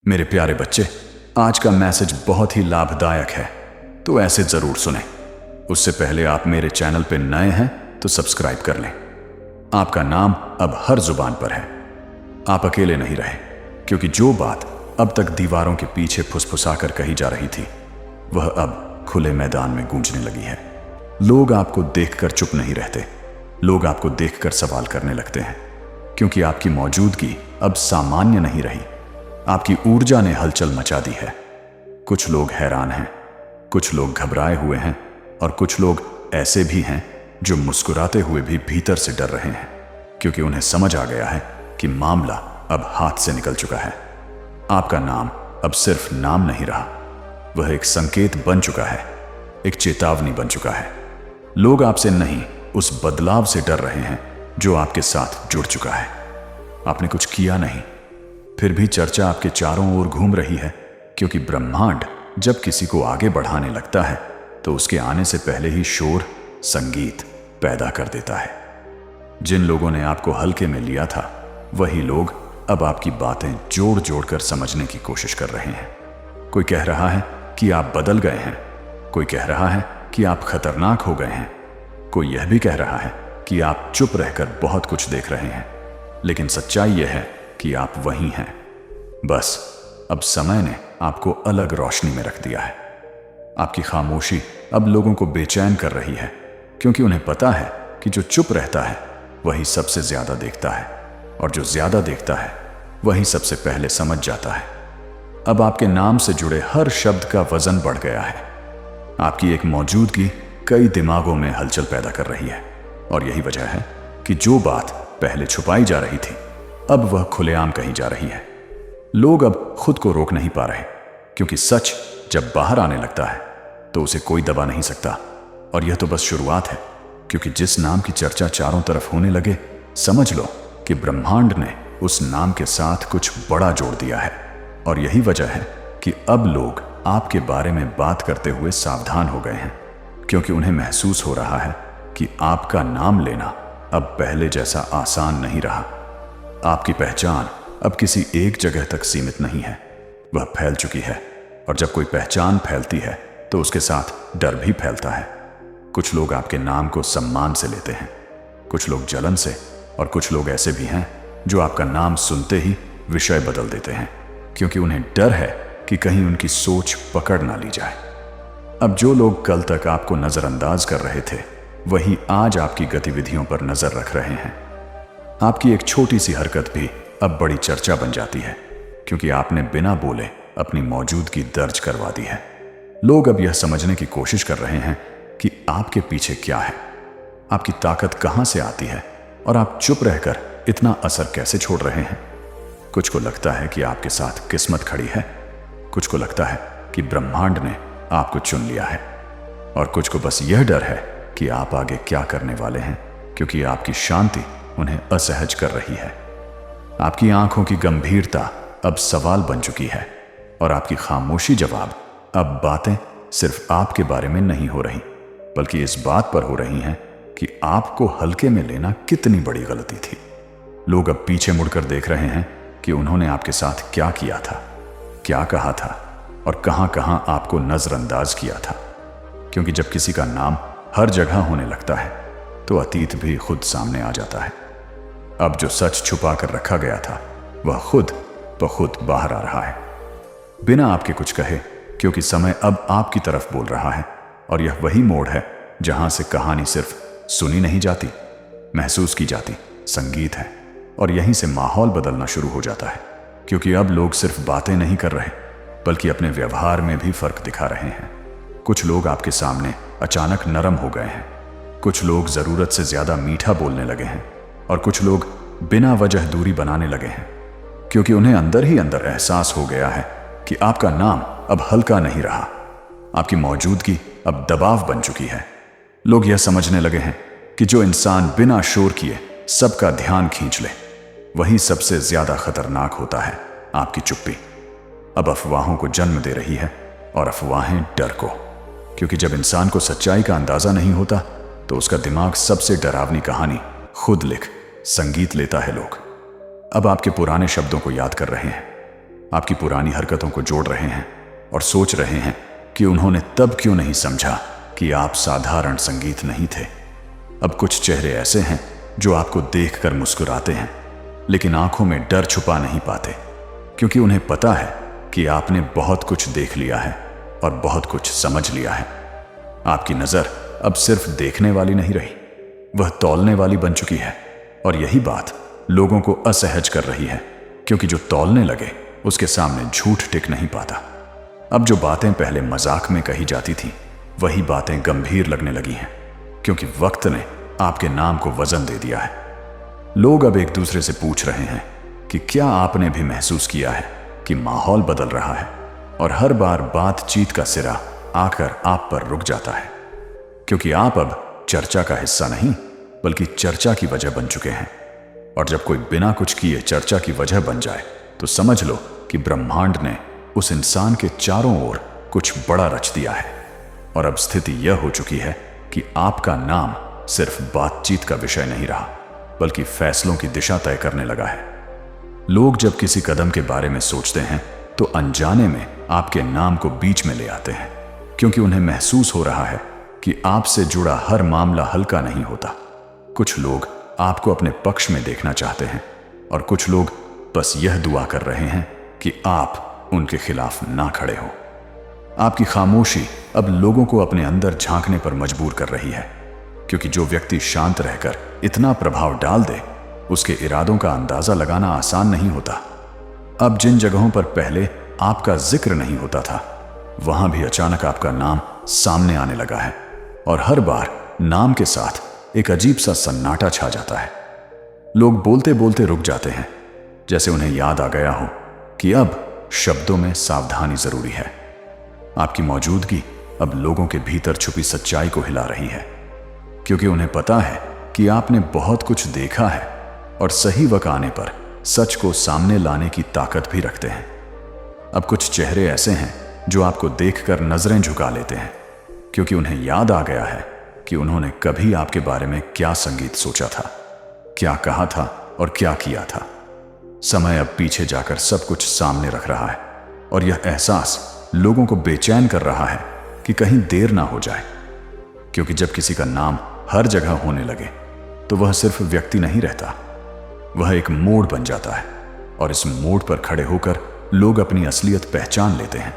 मेरे प्यारे बच्चे, आज का मैसेज बहुत ही लाभदायक है, तो ऐसे जरूर सुने। उससे पहले आप मेरे चैनल पे नए हैं तो सब्सक्राइब कर लें। आपका नाम अब हर जुबान पर है। आप अकेले नहीं रहे, क्योंकि जो बात अब तक दीवारों के पीछे फुसफुसाकर कही जा रही थी, वह अब खुले मैदान में गूंजने लगी है। लोग आपको देखकर चुप नहीं रहते, लोग आपको देखकर सवाल करने लगते हैं, क्योंकि आपकी मौजूदगी अब सामान्य नहीं रही। आपकी ऊर्जा ने हलचल मचा दी है। कुछ लोग हैरान हैं, कुछ लोग घबराए हुए हैं, और कुछ लोग ऐसे भी हैं जो मुस्कुराते हुए भी भीतर से डर रहे हैं, क्योंकि उन्हें समझ आ गया है कि मामला अब हाथ से निकल चुका है। आपका नाम अब सिर्फ नाम नहीं रहा, वह एक संकेत बन चुका है, एक चेतावनी बन चुका है। लोग आपसे नहीं, उस बदलाव से डर रहे हैं जो आपके साथ जुड़ चुका है। आपने कुछ किया नहीं, फिर भी चर्चा आपके चारों ओर घूम रही है, क्योंकि ब्रह्मांड जब किसी को आगे बढ़ाने लगता है तो उसके आने से पहले ही शोर, संगीत पैदा कर देता है। जिन लोगों ने आपको हल्के में लिया था, वही लोग अब आपकी बातें जोड़ जोड़ कर समझने की कोशिश कर रहे हैं। कोई कह रहा है कि आप बदल गए हैं, कोई कह रहा है कि आप खतरनाक हो गए हैं, कोई यह भी कह रहा है कि आप चुप रहकर बहुत कुछ देख रहे हैं। लेकिन सच्चाई यह है कि आप वही हैं। बस अब समय ने आपको अलग रोशनी में रख दिया है। आपकी खामोशी अब लोगों को बेचैन कर रही है, क्योंकि उन्हें पता है कि जो चुप रहता है वही सबसे ज्यादा देखता है, और जो ज्यादा देखता है वही सबसे पहले समझ जाता है। अब आपके नाम से जुड़े हर शब्द का वजन बढ़ गया है। आपकी एक मौजूदगी कई दिमागों में हलचल पैदा कर रही है, और यही वजह है कि जो बात पहले छुपाई जा रही थी, अब वह खुलेआम कही जा रही है। लोग अब खुद को रोक नहीं पा रहे, क्योंकि सच जब बाहर आने लगता है तो उसे कोई दबा नहीं सकता। और यह तो बस शुरुआत है, क्योंकि जिस नाम की चर्चा चारों तरफ होने लगे, समझ लो कि ब्रह्मांड ने उस नाम के साथ कुछ बड़ा जोड़ दिया है। और यही वजह है कि अब लोग आपके बारे में बात करते हुए सावधान हो गए हैं, क्योंकि उन्हें महसूस हो रहा है कि आपका नाम लेना अब पहले जैसा आसान नहीं रहा। आपकी पहचान अब किसी एक जगह तक सीमित नहीं है, वह फैल चुकी है। और जब कोई पहचान फैलती है तो उसके साथ डर भी फैलता है। कुछ लोग आपके नाम को सम्मान से लेते हैं, कुछ लोग जलन से, और कुछ लोग ऐसे भी हैं जो आपका नाम सुनते ही विषय बदल देते हैं, क्योंकि उन्हें डर है कि कहीं उनकी सोच पकड़ ना ली जाए। अब जो लोग कल तक आपको नजरअंदाज कर रहे थे, वही आज आपकी गतिविधियों पर नजर रख रहे हैं। आपकी एक छोटी सी हरकत भी अब बड़ी चर्चा बन जाती है, क्योंकि आपने बिना बोले अपनी मौजूदगी दर्ज करवा दी है। लोग अब यह समझने की कोशिश कर रहे हैं कि आपके पीछे क्या है, आपकी ताकत कहां से आती है, और आप चुप रहकर इतना असर कैसे छोड़ रहे हैं। कुछ को लगता है कि आपके साथ किस्मत खड़ी है, कुछ को लगता है कि ब्रह्मांड ने आपको चुन लिया है, और कुछ को बस यह डर है कि आप आगे क्या करने वाले हैं, क्योंकि आपकी शांति उन्हें असहज कर रही है। आपकी आंखों की गंभीरता अब सवाल बन चुकी है, और आपकी खामोशी जवाब। अब बातें सिर्फ आपके बारे में नहीं हो रही, बल्कि इस बात पर हो रही हैं कि आपको हल्के में लेना कितनी बड़ी गलती थी। लोग अब पीछे मुड़कर देख रहे हैं कि उन्होंने आपके साथ क्या किया था, क्या कहा था, और कहां कहां आपको नजरअंदाज किया था। क्योंकि जब किसी का नाम हर जगह होने लगता है तो अतीत भी खुद सामने आ जाता है। अब जो सच छुपा कर रखा गया था, वह खुद ब खुद बाहर आ रहा है, बिना आपके कुछ कहे, क्योंकि समय अब आपकी तरफ बोल रहा है। और यह वही मोड़ है जहां से कहानी सिर्फ सुनी नहीं जाती, महसूस की जाती संगीत है। और यहीं से माहौल बदलना शुरू हो जाता है, क्योंकि अब लोग सिर्फ बातें नहीं कर रहे, बल्कि अपने व्यवहार में भी फर्क दिखा रहे हैं। कुछ लोग आपके सामने अचानक नरम हो गए हैं, कुछ लोग जरूरत से ज्यादा मीठा बोलने लगे हैं, और कुछ लोग बिना वजह दूरी बनाने लगे हैं, क्योंकि उन्हें अंदर ही अंदर एहसास हो गया है कि आपका नाम अब हल्का नहीं रहा, आपकी मौजूदगी अब दबाव बन चुकी है। लोग यह समझने लगे हैं कि जो इंसान बिना शोर किए सबका ध्यान खींच ले, वही सबसे ज्यादा खतरनाक होता है। आपकी चुप्पी अब अफवाहों को जन्म दे रही है, और अफवाहें डर को, क्योंकि जब इंसान को सच्चाई का अंदाजा नहीं होता तो उसका दिमाग सबसे डरावनी कहानी खुद लिख संगीत लेता है। लोग अब आपके पुराने शब्दों को याद कर रहे हैं, आपकी पुरानी हरकतों को जोड़ रहे हैं और सोच रहे हैं कि उन्होंने तब क्यों नहीं समझा कि आप साधारण संगीत नहीं थे। अब कुछ चेहरे ऐसे हैं जो आपको देखकर मुस्कुराते हैं, लेकिन आंखों में डर छुपा नहीं पाते, क्योंकि उन्हें पता है कि आपने बहुत कुछ देख लिया है और बहुत कुछ समझ लिया है। आपकी नजर अब सिर्फ देखने वाली नहीं रही, वह तौलने वाली बन चुकी है। और यही बात लोगों को असहज कर रही है, क्योंकि जो तौलने लगे उसके सामने झूठ टिक नहीं पाता। अब जो बातें पहले मजाक में कही जाती थीं, वही बातें गंभीर लगने लगी हैं, क्योंकि वक्त ने आपके नाम को वजन दे दिया है। लोग अब एक दूसरे से पूछ रहे हैं कि क्या आपने भी महसूस किया है कि माहौल बदल रहा है, और हर बार बातचीत का सिरा आकर आप पर रुक जाता है, क्योंकि आप अब चर्चा का हिस्सा नहीं बल्कि चर्चा की वजह बन चुके हैं। और जब कोई बिना कुछ किए चर्चा की वजह बन जाए तो समझ लो कि ब्रह्मांड ने उस इंसान के चारों ओर कुछ बड़ा रच दिया है। और अब स्थिति यह हो चुकी है कि आपका नाम सिर्फ बातचीत का विषय नहीं रहा, बल्कि फैसलों की दिशा तय करने लगा है। लोग जब किसी कदम के बारे में सोचते हैं तो अनजाने में आपके नाम को बीच में ले आते हैं, क्योंकि उन्हें महसूस हो रहा है कि आपसे जुड़ा हर मामला हल्का नहीं होता। कुछ लोग आपको अपने पक्ष में देखना चाहते हैं, और कुछ लोग बस यह दुआ कर रहे हैं कि आप उनके खिलाफ ना खड़े हो। आपकी खामोशी अब लोगों को अपने अंदर झांकने पर मजबूर कर रही है, क्योंकि जो व्यक्ति शांत रहकर इतना प्रभाव डाल दे, उसके इरादों का अंदाजा लगाना आसान नहीं होता। अब जिन जगहों पर पहले आपका जिक्र नहीं होता था, वहां भी अचानक आपका नाम सामने आने लगा है, और हर बार नाम के साथ एक अजीब सा सन्नाटा छा जाता है। लोग बोलते बोलते रुक जाते हैं, जैसे उन्हें याद आ गया हो कि अब शब्दों में सावधानी जरूरी है। आपकी मौजूदगी अब लोगों के भीतर छुपी सच्चाई को हिला रही है, क्योंकि उन्हें पता है कि आपने बहुत कुछ देखा है और सही वक्त आने पर सच को सामने लाने की ताकत भी रखते हैं। अब कुछ चेहरे ऐसे हैं जो आपको देखकर नजरें झुका लेते हैं, क्योंकि उन्हें याद आ गया है कि उन्होंने कभी आपके बारे में क्या संगीत सोचा था, क्या कहा था और क्या किया था। समय अब पीछे जाकर सब कुछ सामने रख रहा है, और यह एहसास लोगों को बेचैन कर रहा है कि कहीं देर ना हो जाए, क्योंकि जब किसी का नाम हर जगह होने लगे तो वह सिर्फ व्यक्ति नहीं रहता, वह एक मोड़ बन जाता है, और इस मोड़ पर खड़े होकर लोग अपनी असलियत पहचान लेते हैं।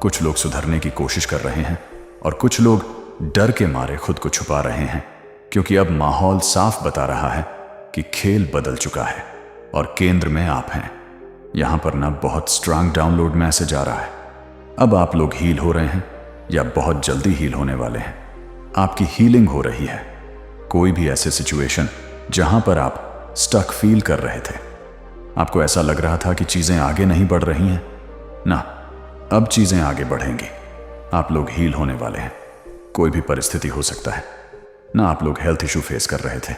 कुछ लोग सुधरने की कोशिश कर रहे हैं, और कुछ लोग डर के मारे खुद को छुपा रहे हैं, क्योंकि अब माहौल साफ बता रहा है कि खेल बदल चुका है और केंद्र में आप हैं। यहां पर ना बहुत स्ट्रांग डाउनलोड मैसेज आ रहा है। अब आप लोग हील हो रहे हैं या बहुत जल्दी हील होने वाले हैं। आपकी हीलिंग हो रही है। कोई भी ऐसे सिचुएशन जहां पर आप स्टक फील कर रहे थे, आपको ऐसा लग रहा था कि चीजें आगे नहीं बढ़ रही हैं, ना, अब चीजें आगे बढ़ेंगी। आप लोग हील होने वाले हैं। कोई भी परिस्थिति हो सकता है ना, आप लोग हेल्थ इशू फेस कर रहे थे,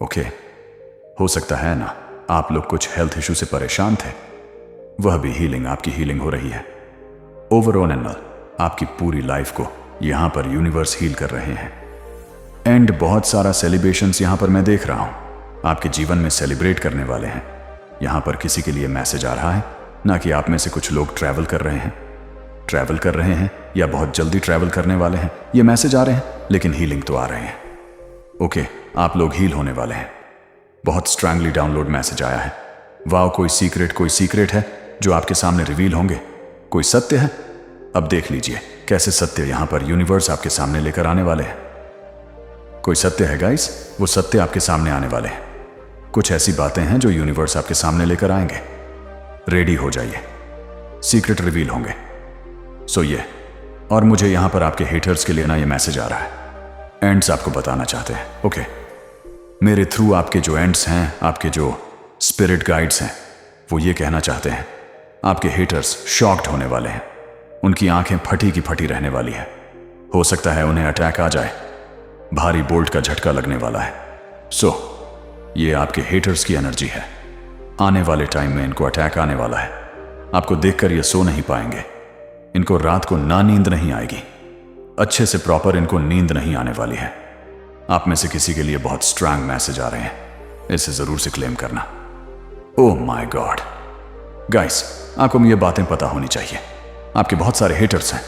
ओके, हो सकता है ना आप लोग कुछ हेल्थ इशू से परेशान थे, वह भी हीलिंग, आपकी हीलिंग हो रही है। ओवरऑल एंड ऑल आपकी पूरी लाइफ को यहां पर यूनिवर्स हील कर रहे हैं। एंड बहुत सारा सेलिब्रेशंस यहां पर मैं देख रहा हूं। आपके जीवन में सेलिब्रेट करने वाले हैं। यहां पर किसी के लिए मैसेज आ रहा है ना कि आप में से कुछ लोग ट्रैवल कर रहे हैं या बहुत जल्दी ट्रैवल करने वाले हैं। ये मैसेज आ रहे हैं, लेकिन हीलिंग तो आ रहे हैं। ओके, आप लोग हील होने वाले हैं। बहुत स्ट्रांगली डाउनलोड मैसेज आया है। वाह, कोई सीक्रेट है जो आपके सामने रिवील होंगे। कोई सत्य है। अब देख लीजिए कैसे सत्य यहां पर यूनिवर्स आपके सामने लेकर आने वाले हैं। कोई सत्य है गाइस, वो सत्य आपके सामने आने वाले हैं। कुछ ऐसी बातें हैं जो यूनिवर्स आपके सामने लेकर आएंगे। रेडी हो जाइए, सीक्रेट रिवील होंगे। सो ये, और मुझे यहां पर आपके हेटर्स के लिए ना ये मैसेज आ रहा है। एंड्स आपको बताना चाहते हैं। ओके, मेरे थ्रू आपके जो एंड्स हैं, आपके जो स्पिरिट गाइड्स हैं, वो ये कहना चाहते हैं आपके हेटर्स शॉक्ड होने वाले हैं। उनकी आंखें फटी की फटी रहने वाली है। हो सकता है उन्हें अटैक आ जाए, भारी बोल्ट का झटका लगने वाला है। सो ये आपके हेटर्स की एनर्जी है। आने वाले टाइम में इनको अटैक आने वाला है। आपको देखकर ये सो नहीं पाएंगे। इनको रात को ना नींद नहीं आएगी। अच्छे से प्रॉपर इनको नींद नहीं आने वाली है। आप में से किसी के लिए बहुत स्ट्रांग मैसेज आ रहे हैं। इसे जरूर से क्लेम करना। ओह माय गॉड, गाइस, आपको ये बातें पता होनी चाहिए। आपके बहुत सारे हेटर्स हैं।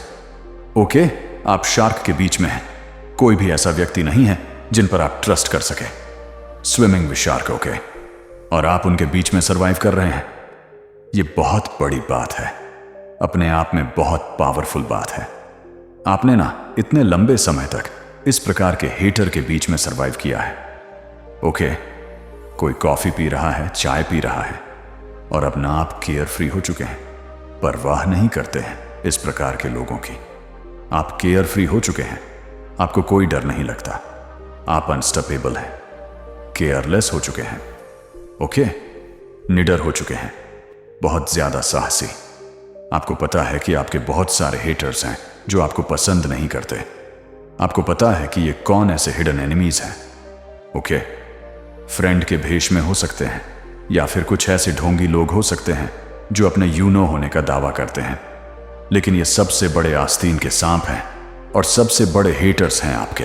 ओके, आप शार्क के बीच में हैं। कोई भी ऐसा व्यक्ति नहीं है जिन पर आप ट्रस्ट कर सके। स्विमिंग विद शार्क, ओके, और आप उनके बीच में सरवाइव कर रहे हैं। ये बहुत बड़ी बात है, अपने आप में बहुत पावरफुल बात है। आपने ना इतने लंबे समय तक इस प्रकार के हेटर के बीच में सरवाइव किया है। ओके, कोई कॉफी पी रहा है, चाय पी रहा है, और अब ना आप केयर फ्री हो चुके हैं, परवाह नहीं करते हैं इस प्रकार के लोगों की। आप केयर फ्री हो चुके हैं, आपको कोई डर नहीं लगता, आप अनस्टॉपेबल हैं, केयरलेस हो चुके हैं। ओके, निडर हो चुके हैं, बहुत ज्यादा साहसी। आपको पता है कि आपके बहुत सारे हेटर्स हैं जो आपको पसंद नहीं करते। आपको पता है कि ये कौन ऐसे हिडन एनिमीज हैं। ओके, फ्रेंड के भेष में हो सकते हैं, या फिर कुछ ऐसे ढोंगी लोग हो सकते हैं जो अपने यूनो होने का दावा करते हैं, लेकिन ये सबसे बड़े आस्तीन के सांप हैं और सबसे बड़े हेटर्स हैं आपके।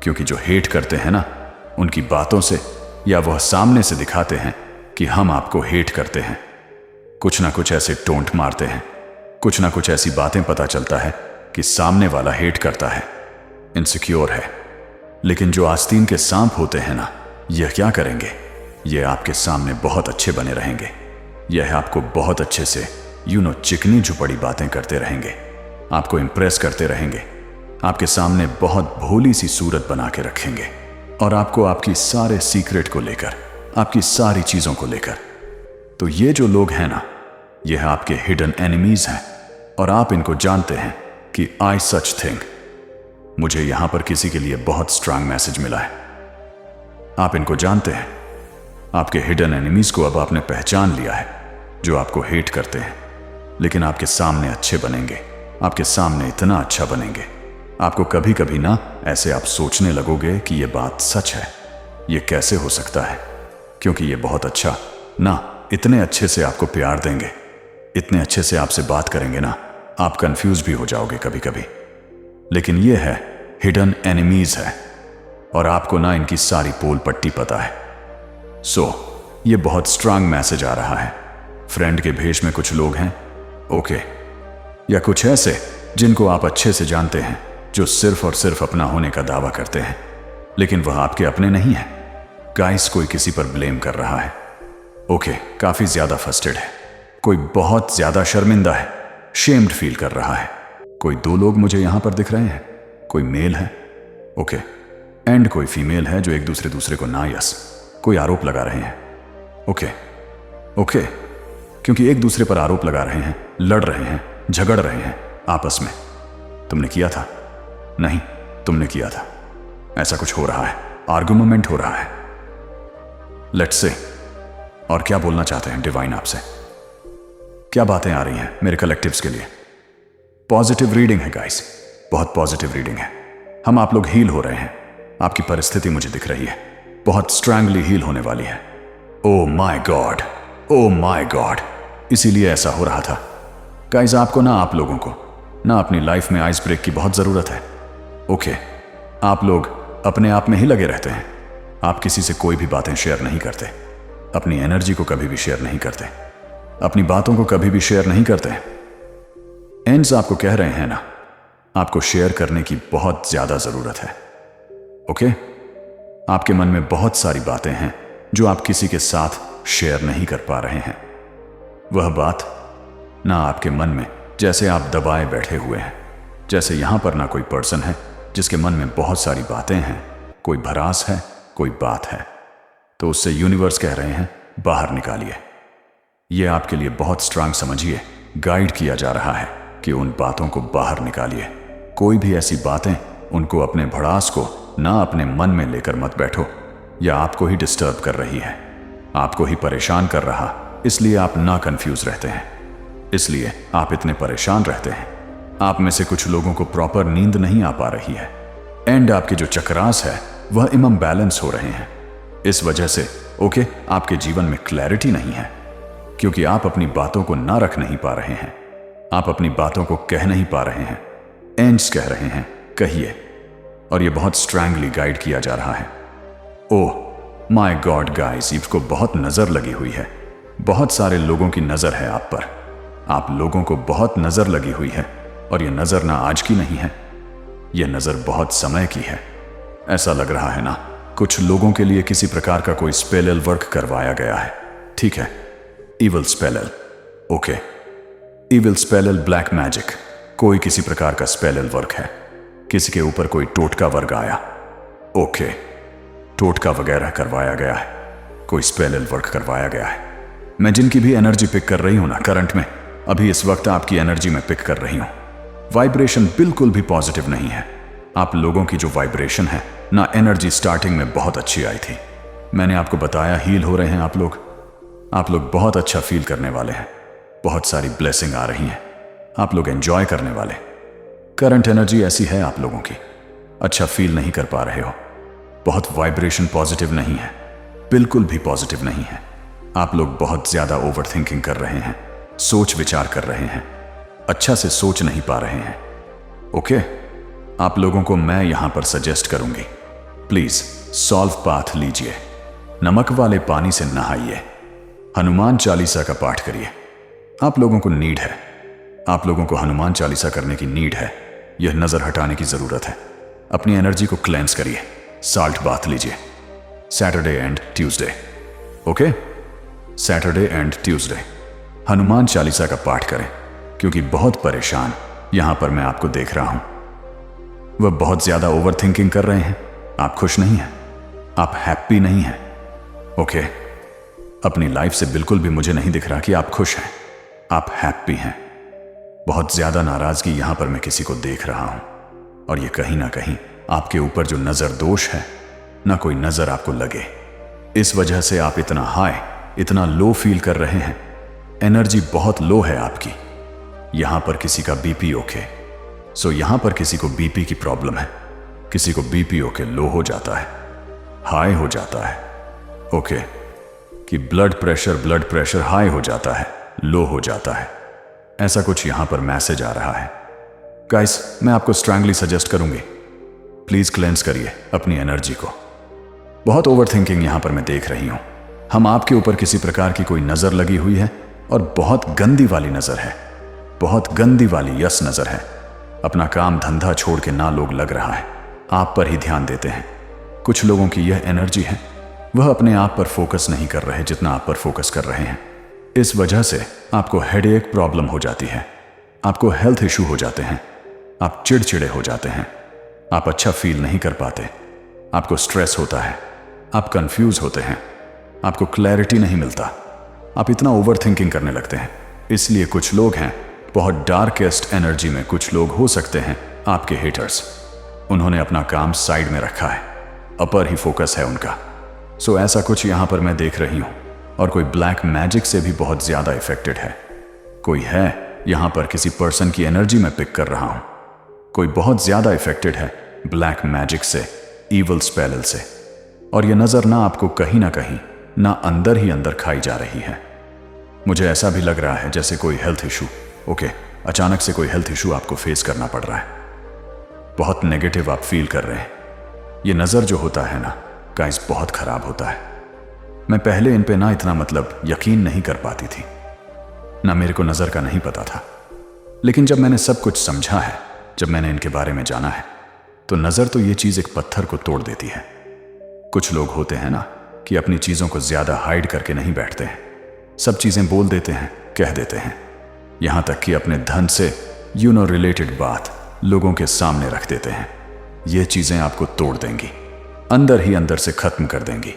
क्योंकि जो हेट करते हैं ना, उनकी बातों से या वह सामने से दिखाते हैं कि हम आपको हेट करते हैं, कुछ ना कुछ ऐसे टोंट मारते हैं, कुछ ना कुछ ऐसी बातें पता चलता है कि सामने वाला हेट करता है, इनसिक्योर है। लेकिन जो आस्तीन के सांप होते हैं ना, यह क्या करेंगे? यह आपके सामने बहुत अच्छे बने रहेंगे। यह आपको बहुत अच्छे से चिकनी झुपड़ी बातें करते रहेंगे, आपको इंप्रेस करते रहेंगे, आपके सामने बहुत भोली सी सूरत बना के रखेंगे, और आपको आपकी सारे सीक्रेट को लेकर, आपकी सारी चीजों को लेकर। तो ये जो लोग हैं ना, यह आपके हिडन एनिमीज हैं, और आप इनको जानते हैं कि आई सच थिंक। मुझे यहां पर किसी के लिए बहुत स्ट्रांग मैसेज मिला है। आप इनको जानते हैं, आपके हिडन एनिमीज को अब आपने पहचान लिया है, जो आपको हेट करते हैं, लेकिन आपके सामने अच्छे बनेंगे, आपके सामने इतना अच्छा बनेंगे, आपको कभी कभी ना ऐसे आप सोचने लगोगे कि यह बात सच है, यह कैसे हो सकता है, क्योंकि यह बहुत अच्छा ना, इतने अच्छे से आपको प्यार देंगे, इतने अच्छे से आपसे बात करेंगे ना, आप कंफ्यूज भी हो जाओगे कभी कभी। लेकिन यह है हिडन एनिमीज है, और आपको ना इनकी सारी पोल पट्टी पता है। ये बहुत स्ट्रांग मैसेज आ रहा है। फ्रेंड के भेष में कुछ लोग हैं, ओके, या कुछ ऐसे जिनको आप अच्छे से जानते हैं, जो सिर्फ और सिर्फ अपना होने का दावा करते हैं, लेकिन वह आपके अपने नहीं है। गाइस, कोई किसी पर ब्लेम कर रहा है। ओके, काफी ज्यादा फ्रस्ट्रेटेड है, कोई बहुत ज्यादा शर्मिंदा है, शेम्ड फील कर रहा है। कोई दो लोग मुझे यहां पर दिख रहे हैं, कोई मेल है, ओके, एंड कोई फीमेल है जो एक दूसरे को ना यस कोई आरोप लगा रहे हैं। ओके, क्योंकि एक दूसरे पर आरोप लगा रहे हैं, लड़ रहे हैं, झगड़ रहे हैं आपस में। तुमने किया था, नहीं तुमने किया था, ऐसा कुछ हो रहा है, आर्गुमेंट हो रहा है। लेट्स से, और क्या बोलना चाहते हैं डिवाइन आपसे? क्या बातें आ रही हैं मेरे कलेक्टिव्स के लिए? पॉजिटिव रीडिंग है गाइस, बहुत पॉजिटिव रीडिंग है। हम आप लोग हील हो रहे हैं, आपकी परिस्थिति मुझे दिख रही है, बहुत स्ट्रांगली हील होने वाली है। Oh my God, oh my God, इसीलिए ऐसा हो रहा था। गाइस, आपको ना, आप लोगों को ना अपनी लाइफ में आइस ब्रेक की बहुत जरूरत है। ओके, आप लोग अपने आप में ही लगे रहते हैं, आप किसी से कोई भी बातें शेयर नहीं करते, अपनी एनर्जी को कभी भी शेयर नहीं करते, अपनी बातों को कभी भी शेयर नहीं करते। एंड्स आपको कह रहे हैं ना, आपको शेयर करने की बहुत ज्यादा जरूरत है। ओके, आपके मन में बहुत सारी बातें हैं जो आप किसी के साथ शेयर नहीं कर पा रहे हैं। वह बात ना आपके मन में जैसे आप दबाए बैठे हुए हैं, जैसे यहां पर ना कोई पर्सन है जिसके मन में बहुत सारी बातें हैं, कोई भरास है, कोई बात है, तो उससे यूनिवर्स कह रहे हैं बाहर निकालिए। यह आपके लिए बहुत स्ट्रांग समझिए, गाइड किया जा रहा है कि उन बातों को बाहर निकालिए। कोई भी ऐसी बातें, उनको अपने भड़ास को ना अपने मन में लेकर मत बैठो, या आपको ही डिस्टर्ब कर रही है, आपको ही परेशान कर रहा, इसलिए आप ना कंफ्यूज रहते हैं, इसलिए आप इतने परेशान रहते हैं। आप में से कुछ लोगों को प्रॉपर नींद नहीं आ पा रही है, एंड आपके जो चक्रास है वह इम्बैलेंस हो रहे हैं। इस वजह से ओके, आपके जीवन में क्लैरिटी नहीं है, क्योंकि आप अपनी बातों को ना रख नहीं पा रहे हैं, आप अपनी बातों को कह नहीं पा रहे हैं। एंड्स कह रहे हैं कहिए, और यह बहुत स्ट्रांगली गाइड किया जा रहा है। ओह माय गॉड गाइस, इसको बहुत नजर लगी हुई है, बहुत सारे लोगों की नज़र है आप पर। आप लोगों को बहुत नज़र लगी हुई है, और यह नज़र ना आज की नहीं है, यह नज़र बहुत समय की है। ऐसा लग रहा है ना, कुछ लोगों के लिए किसी प्रकार का कोई स्पेल वर्क करवाया गया है। ठीक है, evil spell. Okay, evil spell, black magic, कोई किसी प्रकार का स्पेल वर्क है। किसी के ऊपर कोई टोटका वर्क आया। ओके, टोटका वगैरह करवाया गया है, कोई स्पेल वर्क करवाया गया है। मैं जिनकी भी एनर्जी पिक कर रही हूं ना करंट में, अभी इस वक्त आपकी एनर्जी में पिक कर रही हूं। वाइब्रेशन बिल्कुल भी पॉजिटिव नहीं है। आप लोगों की जो वाइब्रेशन है ना, एनर्जी स्टार्टिंग में बहुत अच्छी आई थी। मैंने आपको बताया हील हो रहे हैं आप लोग बहुत अच्छा फील करने वाले हैं। बहुत सारी ब्लेसिंग आ रही हैं, आप लोग एंजॉय करने वाले। करंट एनर्जी ऐसी है आप लोगों की, अच्छा फील नहीं कर पा रहे हो। बहुत वाइब्रेशन पॉजिटिव नहीं है, बिल्कुल भी पॉजिटिव नहीं है। आप लोग बहुत ज्यादा ओवर थिंकिंग कर रहे हैं, सोच विचार कर रहे हैं, अच्छा से सोच नहीं पा रहे हैं। ओके, आप लोगों को मैं यहां पर सजेस्ट करूंगी, प्लीज सॉल्व पाथ लीजिए, नमक वाले पानी से नहाइए, हनुमान चालीसा का पाठ करिए। आप लोगों को नीड है, आप लोगों को हनुमान चालीसा करने की नीड है। यह नजर हटाने की जरूरत है। अपनी एनर्जी को क्लेंस करिए, साल्ट बाथ लीजिए, Saturday and Tuesday. Okay, Saturday and Tuesday Hanuman Chalisa का पाठ करें, क्योंकि बहुत परेशान यहां पर मैं आपको देख रहा हूं। वह बहुत ज्यादा ओवर थिंकिंग कर रहे हैं। आप खुश नहीं हैं, आप हैप्पी नहीं हैं। ओके, अपनी लाइफ से बिल्कुल भी मुझे नहीं दिख रहा कि आप खुश हैं, आप हैप्पी हैं। बहुत ज्यादा नाराजगी यहां पर मैं किसी को देख रहा हूं, और यह कहीं ना कहीं आपके ऊपर जो नजर दोष है ना, कोई नजर आपको लगे, इस वजह से आप इतना हाई, इतना लो फील कर रहे हैं। एनर्जी बहुत लो है आपकी। यहां पर किसी का बीपी ओके, सो यहां पर किसी को बीपी की प्रॉब्लम है, किसी को बीपी ओके लो हो जाता है, हाई हो जाता है। ओके, कि ब्लड प्रेशर हाई हो जाता है, लो हो जाता है। ऐसा कुछ यहां पर मैसेज आ रहा है। गाइस, मैं आपको स्ट्रांगली सजेस्ट करूंगी, प्लीज क्लेंस करिए अपनी एनर्जी को। बहुत ओवर थिंकिंग यहां पर मैं देख रही हूं। हम आपके ऊपर किसी प्रकार की कोई नजर लगी हुई है, और बहुत गंदी वाली नजर है, बहुत गंदी वाली यस नजर है। अपना काम धंधा छोड़ के ना लोग लग रहा है, आप पर ही ध्यान देते हैं। कुछ लोगों की यह एनर्जी है, वह अपने आप पर फोकस नहीं कर रहे जितना आप पर फोकस कर रहे हैं। इस वजह से आपको हेडेक प्रॉब्लम हो जाती है, आपको हेल्थ इशू हो जाते हैं, आप चिड़चिड़े हो जाते हैं, आप अच्छा फील नहीं कर पाते, आपको स्ट्रेस होता है, आप कंफ्यूज होते हैं, आपको क्लैरिटी नहीं मिलता, आप इतना ओवर थिंकिंग करने लगते हैं। इसलिए कुछ लोग हैं, बहुत डार्केस्ट एनर्जी में कुछ लोग हो सकते हैं आपके हेटर्स। उन्होंने अपना काम साइड में रखा है, अपर ही फोकस है उनका। सो ऐसा कुछ यहां पर मैं देख रही हूं। और कोई ब्लैक मैजिक से भी बहुत ज्यादा इफेक्टेड है। कोई है यहां पर, किसी पर्सन की एनर्जी में पिक कर रहा हूं, कोई बहुत ज्यादा इफेक्टेड है ब्लैक मैजिक से, इविल स्पेल से। और यह नजर ना आपको कहीं ना कहीं ना अंदर ही अंदर खाई जा रही है। मुझे ऐसा भी लग रहा है जैसे कोई हेल्थ इशू, ओके, अचानक से कोई हेल्थ इशू आपको फेस करना पड़ रहा है, बहुत नेगेटिव आप फील कर रहे हैं। ये नजर जो होता है ना गाइस, बहुत खराब होता है। मैं पहले इन पे ना इतना यकीन नहीं कर पाती थी, ना मेरे को नजर का नहीं पता था। लेकिन जब मैंने सब कुछ समझा है, जब मैंने इनके बारे में जाना है, तो नजर तो ये चीज एक पत्थर को तोड़ देती है। कुछ लोग होते हैं ना कि अपनी चीजों को ज्यादा हाइड करके नहीं बैठते हैं, सब चीजें बोल देते हैं, कह देते हैं, यहां तक कि अपने धन से रिलेटेड बात लोगों के सामने रख देते हैं। ये चीजें आपको तोड़ देंगी, अंदर ही अंदर से खत्म कर देंगी।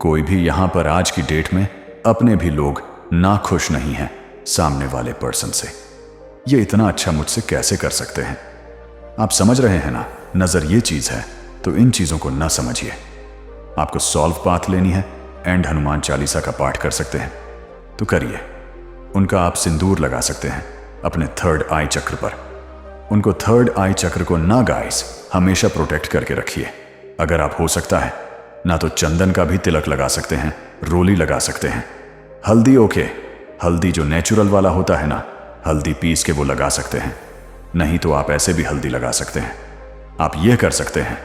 कोई भी यहां पर आज की डेट में अपने भी लोग नाखुश नहीं हैं सामने वाले पर्सन से। ये इतना अच्छा मुझसे कैसे कर सकते हैं? आप समझ रहे हैं ना, नजर ये चीज है, तो इन चीजों को ना समझिए। आपको सॉल्व पाथ लेनी है, एंड हनुमान चालीसा का पाठ कर सकते हैं तो करिए। उनका आप सिंदूर लगा सकते हैं अपने थर्ड आई चक्र पर। उनको थर्ड आई चक्र को ना गाइस हमेशा प्रोटेक्ट करके रखिए। अगर आप हो सकता है ना तो चंदन का भी तिलक लगा सकते हैं, रोली लगा सकते हैं, हल्दी, ओके, हल्दी जो नेचुरल वाला होता है ना, हल्दी पीस के वो लगा सकते हैं। नहीं तो आप ऐसे भी हल्दी लगा सकते हैं। आप ये कर सकते हैं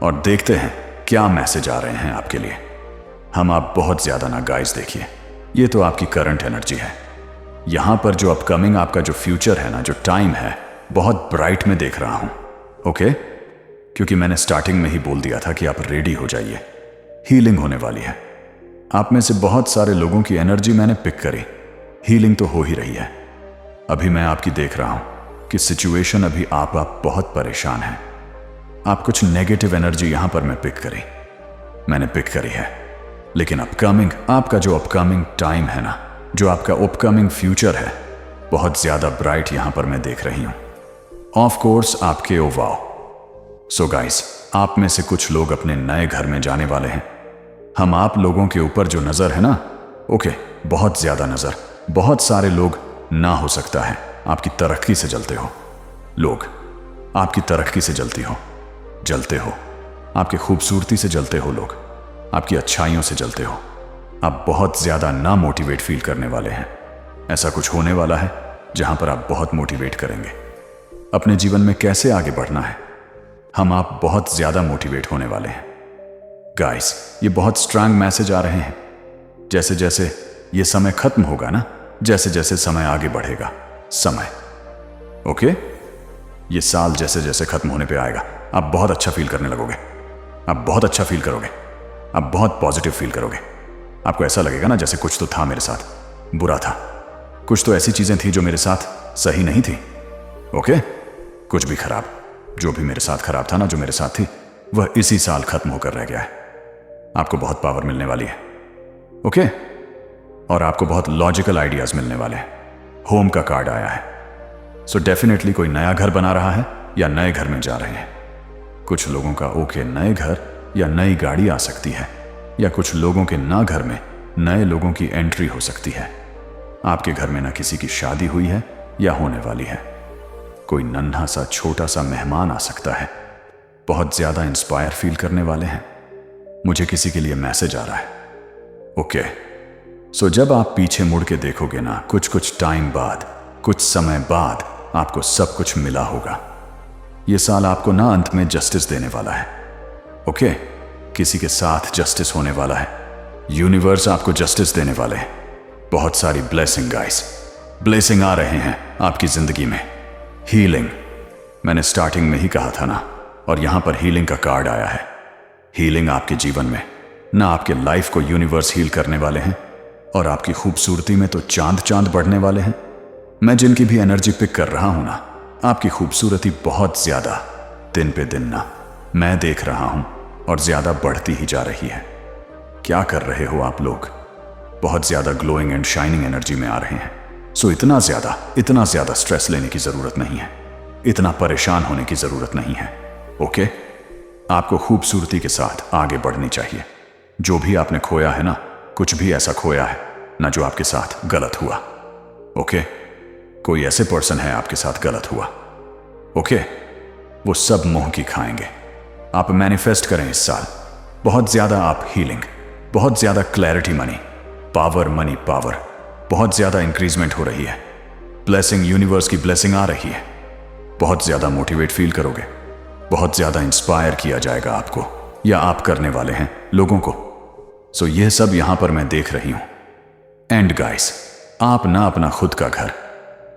और देखते हैं क्या मैसेज आ रहे हैं आपके लिए। हम आप बहुत ज्यादा ना गाइस देखिए, ये तो आपकी करंट एनर्जी है। यहां पर जो अपकमिंग आपका जो फ्यूचर है ना, जो टाइम है, बहुत ब्राइट में देख रहा हूं। ओके, क्योंकि मैंने स्टार्टिंग में ही बोल दिया था कि आप रेडी हो जाइए, हीलिंग होने वाली है। आप में से बहुत सारे लोगों की एनर्जी मैंने पिक करी, हीलिंग तो हो ही रही है। अभी मैं आपकी देख रहा हूं कि सिचुएशन अभी आप बहुत परेशान हैं। आप कुछ नेगेटिव एनर्जी यहां पर मैंने पिक करी है। लेकिन अपकमिंग, आपका जो अपकमिंग टाइम है ना, जो आपका अपकमिंग फ्यूचर है, बहुत ज्यादा ब्राइट यहां पर मैं देख रही हूं। ऑफ कोर्स आपके ओ वाओ। सो गाइस, आप में से कुछ लोग अपने नए घर में जाने वाले हैं। हम आप लोगों के ऊपर जो नजर है ना, ओके, बहुत ज्यादा नजर, बहुत सारे लोग ना हो सकता है आपकी तरक्की से जलते हो। लोग आपकी तरक्की से जलते हो, आपकी खूबसूरती से जलते हो, लोग आपकी अच्छाइयों से जलते हो। आप बहुत ज्यादा ना मोटिवेट फील करने वाले हैं। ऐसा कुछ होने वाला है जहां पर आप बहुत मोटिवेट करेंगे अपने जीवन में कैसे आगे बढ़ना है। आप बहुत ज्यादा मोटिवेट होने वाले हैं। गाइस, ये बहुत स्ट्रांग मैसेज आ रहे हैं। जैसे जैसे ये समय खत्म होगा ना, जैसे जैसे समय आगे बढ़ेगा, समय, ओके, ये साल जैसे जैसे खत्म होने पे आएगा, आप बहुत अच्छा फील करने लगोगे। आप बहुत अच्छा फील करोगे, आप बहुत पॉजिटिव फील करोगे। आपको ऐसा लगेगा ना जैसे कुछ तो था मेरे साथ बुरा था, कुछ तो ऐसी चीजें थी जो मेरे साथ सही नहीं थी। ओके, कुछ भी खराब, जो भी मेरे साथ खराब था ना, जो मेरे साथ थी, वह इसी साल खत्म होकर रह गया है। आपको बहुत पावर मिलने वाली है। ओके, और आपको बहुत लॉजिकल आइडियाज मिलने वाले हैं। होम का कार्ड आया है। सो डेफिनेटली कोई नया घर बना रहा है या नए घर में जा रहे हैं। कुछ लोगों का ओके, नए घर या नई गाड़ी आ सकती है, या कुछ लोगों के ना घर में नए लोगों की एंट्री हो सकती है। आपके घर में ना किसी की शादी हुई है या होने वाली है। कोई नन्हा सा छोटा सा मेहमान आ सकता है। बहुत ज्यादा इंस्पायर फील करने वाले हैं। मुझे किसी के लिए मैसेज आ रहा है। ओके, सो जब आप पीछे मुड़ के देखोगे ना, कुछ टाइम बाद, कुछ समय बाद आपको सब कुछ मिला होगा। ये साल आपको ना अंत में जस्टिस देने वाला है। ओके, किसी के साथ जस्टिस होने वाला है। यूनिवर्स आपको जस्टिस देने वाले हैं। बहुत सारी ब्लेसिंग गाइस, ब्लेसिंग आ रहे हैं आपकी जिंदगी में। हीलिंग, मैंने स्टार्टिंग में ही कहा था ना, और यहां पर हीलिंग का कार्ड आया है। हीलिंग आपके जीवन में ना, आपके लाइफ को यूनिवर्स हील करने वाले हैं, और आपकी खूबसूरती में तो चांद बढ़ने वाले हैं। मैं जिनकी भी एनर्जी पिक कर रहा हूं ना, आपकी खूबसूरती बहुत ज्यादा दिन पे दिन ना, मैं देख रहा हूं, और ज्यादा बढ़ती ही जा रही है। क्या कर रहे हो आप लोग? बहुत ज्यादा ग्लोइंग एंड शाइनिंग एनर्जी में आ रहे हैं। सो इतना ज्यादा स्ट्रेस लेने की जरूरत नहीं है, इतना परेशान होने की जरूरत नहीं है। ओके, आपको खूबसूरती के साथ आगे बढ़नी चाहिए। जो भी आपने खोया है ना, कुछ भी ऐसा खोया है ना जो आपके साथ गलत हुआ। ओके, कोई ऐसे पर्सन है आपके साथ गलत हुआ। ओके, वो सब मुंह की खाएंगे। आप मैनिफेस्ट करें इस साल बहुत ज्यादा, आप हीलिंग, बहुत ज्यादा क्लैरिटी, मनी पावर, बहुत ज्यादा इंक्रीजमेंट हो रही है। ब्लेसिंग, यूनिवर्स की ब्लेसिंग आ रही है। बहुत ज्यादा मोटिवेट फील करोगे, बहुत ज्यादा इंस्पायर किया जाएगा आपको, या आप करने वाले हैं लोगों को। सो यह सब यहां पर मैं देख रही हूं। एंड गाइस, आप ना अपना खुद का घर,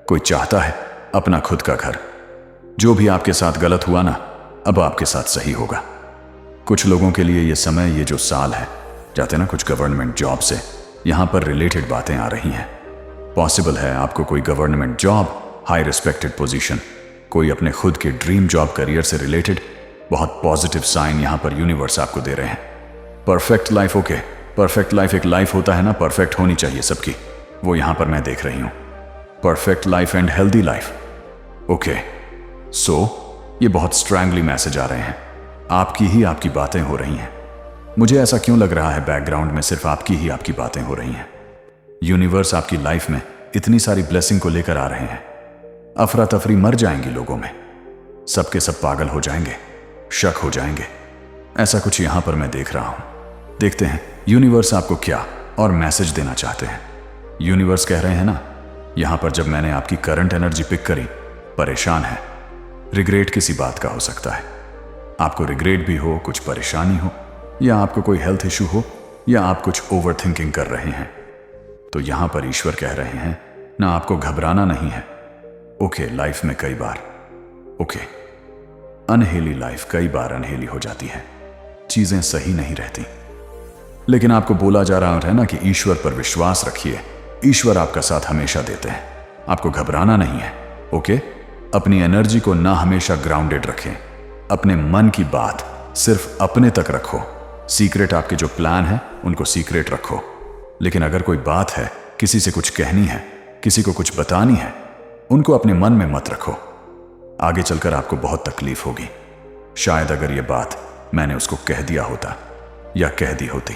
कोई चाहता है अपना खुद का घर। जो भी आपके साथ गलत हुआ ना, अब आपके साथ सही होगा। कुछ लोगों के लिए ये समय, ये जो साल है, जाते ना कुछ गवर्नमेंट जॉब से यहां पर रिलेटेड बातें आ रही हैं। पॉसिबल है आपको कोई government job, high respected position, कोई अपने खुद के ड्रीम जॉब, करियर से रिलेटेड बहुत पॉजिटिव साइन यहां पर यूनिवर्स आपको दे रहे हैं। Perfect life, okay, perfect life, एक लाइफ होता है ना, परफेक्ट होनी चाहिए सबकी, वो यहां पर मैं देख रही हूं। Perfect life and healthy life. Okay, so ये बहुत स्ट्रांगली मैसेज आ रहे हैं। आपकी बातें हो रही हैं। मुझे ऐसा क्यों लग रहा है बैकग्राउंड में सिर्फ आपकी बातें हो रही हैं। यूनिवर्स आपकी लाइफ में इतनी सारी ब्लेसिंग को लेकर आ रहे हैं। अफरा तफरी मर जाएंगी लोगों में, सबके सब पागल हो जाएंगे, शक हो जाएंगे। ऐसा कुछ यहां पर मैं देख रहा हूं। देखते हैं यूनिवर्स आपको क्या और मैसेज देना चाहते हैं। यूनिवर्स कह रहे हैं ना, यहां पर जब मैंने आपकी करंट एनर्जी पिक करी, परेशान है, रिग्रेट किसी बात का हो सकता है। आपको रिग्रेट भी हो, कुछ परेशानी हो, या आपको कोई हेल्थ इशू हो, या आप कुछ ओवर थिंकिंग कर रहे हैं। तो यहां पर ईश्वर कह रहे हैं ना, आपको घबराना नहीं है। ओके, लाइफ में कई बार अनहेली लाइफ कई बार अनहेली हो जाती है, चीजें सही नहीं रहती, लेकिन आपको बोला जा रहा है ना कि ईश्वर पर विश्वास रखिए, ईश्वर आपका साथ हमेशा देते हैं, आपको घबराना नहीं है। ओके, अपनी एनर्जी को ना हमेशा ग्राउंडेड रखें, अपने मन की बात सिर्फ अपने तक रखो। सीक्रेट आपके जो प्लान है उनको सीक्रेट रखो, लेकिन अगर कोई बात है, किसी से कुछ कहनी है, किसी को कुछ बतानी है, उनको अपने मन में मत रखो। आगे चलकर आपको बहुत तकलीफ होगी। शायद अगर ये बात मैंने उसको कह दिया होता या कह दी होती।